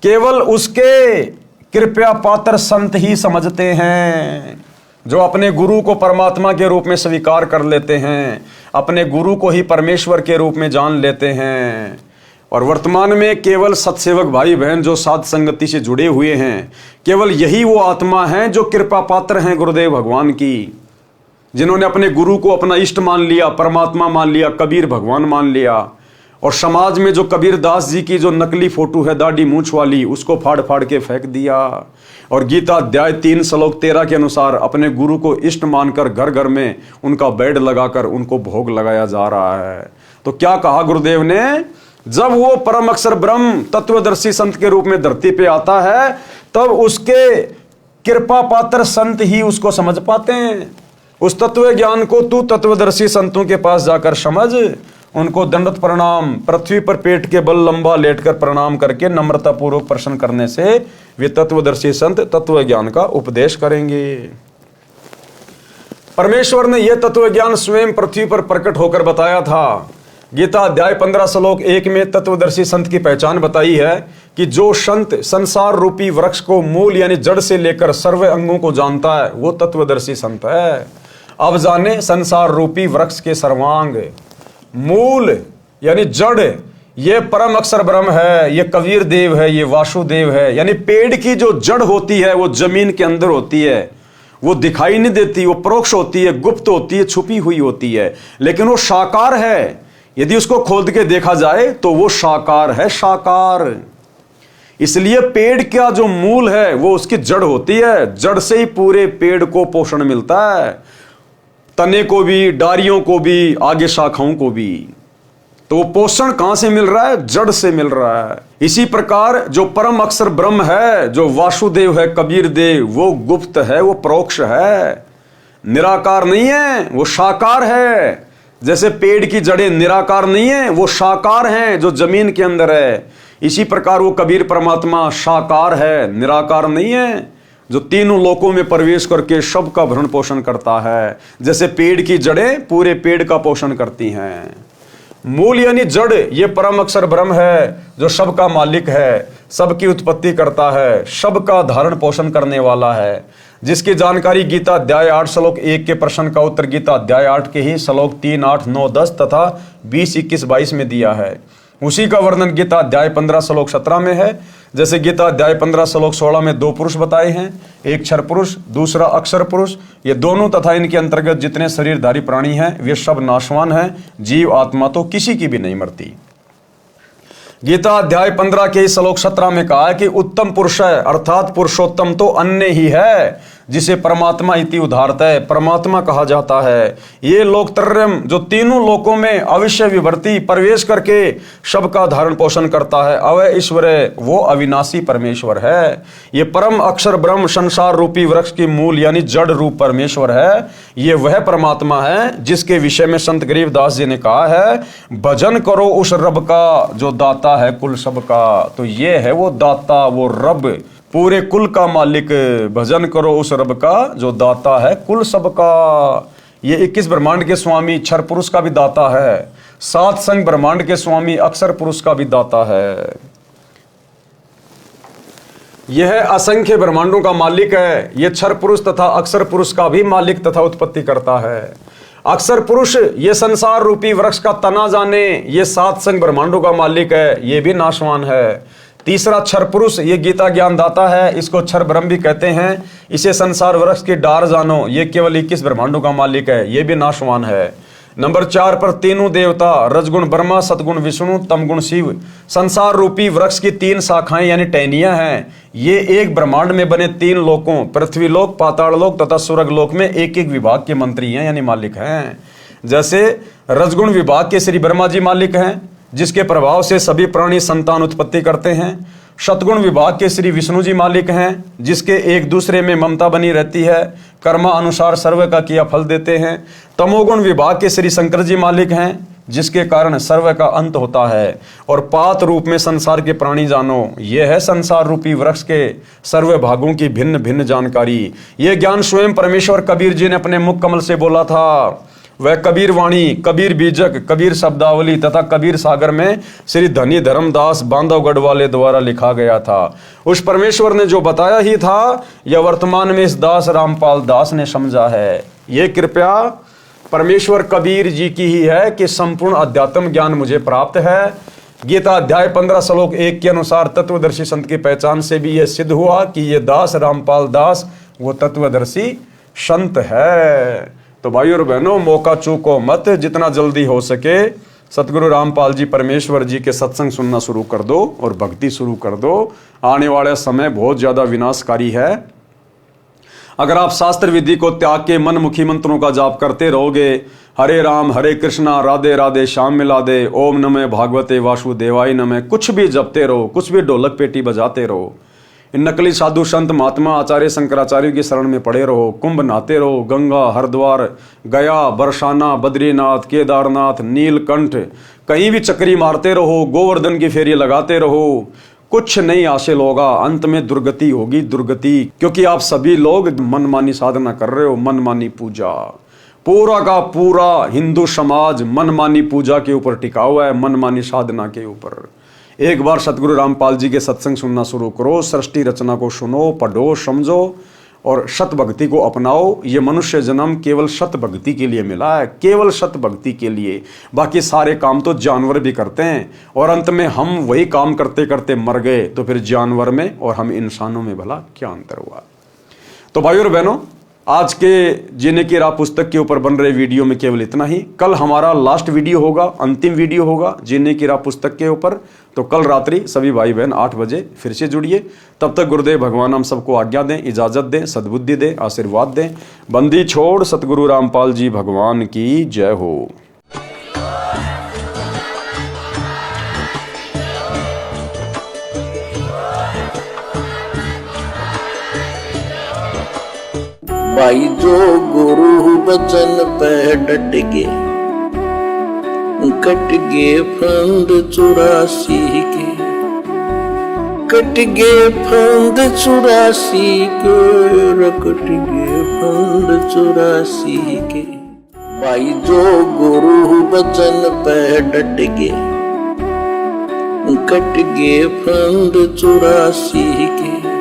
S1: केवल उसके कृपया पात्र संत ही समझते हैं, जो अपने गुरु को परमात्मा के रूप में स्वीकार कर लेते हैं, अपने गुरु को ही परमेश्वर के रूप में जान लेते हैं। और वर्तमान में केवल सत्सेवक भाई बहन जो साध संगति से जुड़े हुए हैं, केवल यही वो आत्मा हैं जो कृपा पात्र हैं गुरुदेव भगवान की, जिन्होंने अपने गुरु को अपना इष्ट मान लिया, परमात्मा मान लिया, कबीर भगवान मान लिया। और समाज में जो कबीर दास जी की जो नकली फोटो है दाढ़ी मूंछ वाली, उसको फाड़ फाड़ के फेंक दिया। और गीता अध्याय 3 श्लोक 13 के अनुसार अपने गुरु को इष्ट मानकर घर घर में उनका बेड लगाकर उनको भोग लगाया जा रहा है। तो क्या कहा गुरुदेव ने, जब वो परम अक्षर ब्रह्म तत्वदर्शी संत के रूप में धरती पे आता है, तब उसके कृपा पात्र संत ही उसको समझ पाते हैं। उस तत्व ज्ञान को तू तत्वदर्शी संतों के पास जाकर समझ, उनको दंडवत प्रणाम, पृथ्वी पर पेट के बल लंबा लेटकर प्रणाम करके नम्रता पूर्वक प्रश्न करने से वे तत्वदर्शी संत तत्व ज्ञान का उपदेश करेंगे। परमेश्वर ने यह तत्व ज्ञान स्वयं पृथ्वी पर प्रकट होकर बताया था। गीता अध्याय 15 श्लोक 1 में तत्वदर्शी संत की पहचान बताई है कि जो संत संसार रूपी वृक्ष को मूल यानी जड़ से लेकर सर्व अंगों को जानता है, वो तत्वदर्शी संत है। अब जाने संसार रूपी वृक्ष के सर्वांग। मूल यानी जड़, ये परम अक्षर ब्रह्म है, ये कबीर देव है, ये वासुदेव है। यानी पेड़ की जो जड़ होती है वो जमीन के अंदर होती है, वो दिखाई नहीं देती, वो परोक्ष होती है, गुप्त होती है, छुपी हुई होती है, लेकिन वो साकार है। यदि उसको खोद के देखा जाए तो वो साकार है, साकार। इसलिए पेड़ का जो मूल है वो उसकी जड़ होती है, जड़ से ही पूरे पेड़ को पोषण मिलता है, तने को भी, डारियों को भी, आगे शाखाओं को भी। तो पोषण कहां से मिल रहा है? जड़ से मिल रहा है। इसी प्रकार जो परम अक्षर ब्रह्म है, जो वासुदेव है, कबीर देव, वो गुप्त है, वो परोक्ष है, निराकार नहीं है, वो साकार है। जैसे पेड़ की जड़ें निराकार नहीं है, वो साकार हैं जो जमीन के अंदर है। इसी प्रकार वो कबीर परमात्मा साकार है, निराकार नहीं है, जो तीनों लोकों में प्रवेश करके सबका भरण पोषण करता है। जैसे पेड़ की जड़ें पूरे पेड़ का पोषण करती हैं। मूल यानी जड़, ये परम अक्षर ब्रह्म है जो सबका मालिक है, सबकी उत्पत्ति करता है, सबका धारण पोषण करने वाला है, जिसकी जानकारी गीता अध्याय 8 श्लोक 1 के प्रश्न का उत्तर गीता अध्याय 8 के ही श्लोक 3, 8, 9, 10 तथा 20, 21, 22 में दिया है। उसी का वर्णन गीता अध्याय 15 श्लोक 17 में है। जैसे गीता अध्याय 15 श्लोक 16 में 2 पुरुष बताए हैं, एक क्षर पुरुष, दूसरा अक्षर पुरुष। ये दोनों तथा इनके अंतर्गत जितने शरीरधारी प्राणी हैं वे सब नाशवान हैं, जीव आत्मा तो किसी की भी नहीं मरती। गीता अध्याय 15 के श्लोक 17 में कहा है कि उत्तम पुरुष है, अर्थात पुरुषोत्तम तो अन्य ही है, जिसे परमात्मा इति उदाहरतः परमात्मा कहा जाता है। ये लोकत्रयम जो तीनों लोकों में अविश्य विवर्ती प्रवेश करके सबका धारण पोषण करता है, अवय ईश्वर, वो अविनाशी परमेश्वर है। ये परम अक्षर ब्रह्म संसार रूपी वृक्ष की मूल यानी जड़ रूप परमेश्वर है। ये वह परमात्मा है जिसके विषय में संत गरीबदास जी ने कहा है, भजन करो उस रब का जो दाता है कुल सबका। तो ये है वो दाता, वो रब, पूरे कुल का मालिक। भजन करो उस रब का जो दाता है कुल सबका। ये 21 ब्रह्मांड के स्वामी क्षर पुरुष का भी दाता है, 7 संग ब्रह्मांड के स्वामी अक्षर पुरुष का भी दाता है। यह असंख्य ब्रह्मांडों का मालिक है। यह क्षर पुरुष तथा अक्षर पुरुष का भी मालिक तथा उत्पत्ति करता है। अक्षर पुरुष ये संसार रूपी वृक्ष का तना जाने, ये 7 संग ब्रह्मांडों का मालिक है, ये भी नाशवान है। तीसरा क्षर पुरुष ये गीता ज्ञान दाता है, इसको क्षर ब्रह्म भी कहते हैं। इसे संसार वृक्ष की डार जानो, ये केवल 21 ब्रह्मांडों का मालिक है, ये भी नाशवान है। नंबर 4 पर तीनों देवता, रजगुण ब्रह्मा, सतगुण विष्णु, तमगुण शिव, संसार रूपी वृक्ष की 3 शाखाएं यानी टहनियां हैं। ये एक ब्रह्मांड में बने 3 लोकों, पृथ्वी लोक, पाताल लोक तथा स्वर्ग लोक में एक एक विभाग के मंत्री हैं यानी मालिक हैं। जैसे रजगुण विभाग के श्री ब्रह्मा जी मालिक हैं, जिसके प्रभाव से सभी प्राणी संतान उत्पत्ति करते हैं। सतगुण विभाग के श्री विष्णु जी मालिक हैं, जिसके एक दूसरे में ममता बनी रहती है, कर्मा अनुसार सर्व का किया फल देते हैं। तमोगुण विभाग के श्री शंकर जी मालिक हैं, जिसके कारण सर्व का अंत होता है, और पात रूप में संसार के प्राणी जानो, ये है संसार रूपी वृक्ष के सर्व भागों की भिन्न भिन्न जानकारी। ये ज्ञान स्वयं परमेश्वर कबीर जी ने अपने मुख कमल से बोला था। वह कबीर वाणी, कबीर बीजक, कबीर शब्दावली तथा कबीर सागर में श्री धनी धर्मदास बांधवगढ़ वाले द्वारा लिखा गया था। उस परमेश्वर ने जो बताया ही था, यह वर्तमान में इस दास रामपाल दास ने समझा है। ये कृपया परमेश्वर कबीर जी की ही है कि संपूर्ण अध्यात्म ज्ञान मुझे प्राप्त है। गीता अध्याय 15 श्लोक 1 के अनुसार तत्वदर्शी संत की पहचान से भी यह सिद्ध हुआ कि ये दास रामपाल दास वो तत्वदर्शी संत है। तो भाई और बहनों, मौका चूको मत, जितना जल्दी हो सके सतगुरु रामपाल जी परमेश्वर जी के सत्संग सुनना शुरू कर दो और भक्ति शुरू कर दो। आने वाला समय बहुत ज्यादा विनाशकारी है। अगर आप शास्त्र विधि को त्याग के मनमुखी मंत्रों का जाप करते रहोगे, हरे राम हरे कृष्णा राधे राधे श्याम मिला दे, ओम नमः भागवते वासुदेवाय नमः, कुछ भी जपते रहो, कुछ भी ढोलक पेटी बजाते रहो, इन नकली साधु संत महात्मा आचार्य शंकराचार्य की शरण में पड़े रहो, कुंभ नहाते रहो, गंगा हरिद्वार गया बरसाना बद्रीनाथ केदारनाथ नीलकंठ कहीं भी चक्री मारते रहो, गोवर्धन की फेरी लगाते रहो, कुछ नहीं हासिल होगा। अंत में दुर्गति होगी, दुर्गति। क्योंकि आप सभी लोग मनमानी साधना कर रहे हो, मनमानी पूजा। पूरा का पूरा हिंदू समाज मनमानी पूजा के ऊपर टिका हुआ है, मनमानी साधना के ऊपर। एक बार सतगुरु रामपाल जी के सत्संग सुनना शुरू करो, सृष्टि रचना को सुनो, पढ़ो, समझो और सत भक्ति को अपनाओ। ये मनुष्य जन्म केवल सत भक्ति के लिए मिला है, केवल सत भक्ति के लिए। बाकी सारे काम तो जानवर भी करते हैं, और अंत में हम वही काम करते करते मर गए, तो फिर जानवर में और हम इंसानों में भला क्या अंतर हुआ। तो भाइयों और बहनों, आज के जीने की राह पुस्तक के ऊपर बन रहे वीडियो में केवल इतना ही। कल हमारा लास्ट वीडियो होगा, अंतिम वीडियो होगा जीने की राह पुस्तक के ऊपर। तो कल रात्रि सभी भाई बहन 8 बजे फिर से जुड़िए। तब तक गुरुदेव भगवान हम सबको आज्ञा दें, इजाजत दें, सद्बुद्धि दें, आशीर्वाद दें। बंदी छोड़ सतगुरु रामपाल जी भगवान की जय हो।
S3: भाई जो गुरु बचन पे डट गे, कट गे फंद 84 के, कट गे फंद 84 के, कट गे फंद 84 के। भाई जो गुरु बचन पे डट गे, कट गे फंद 84 के।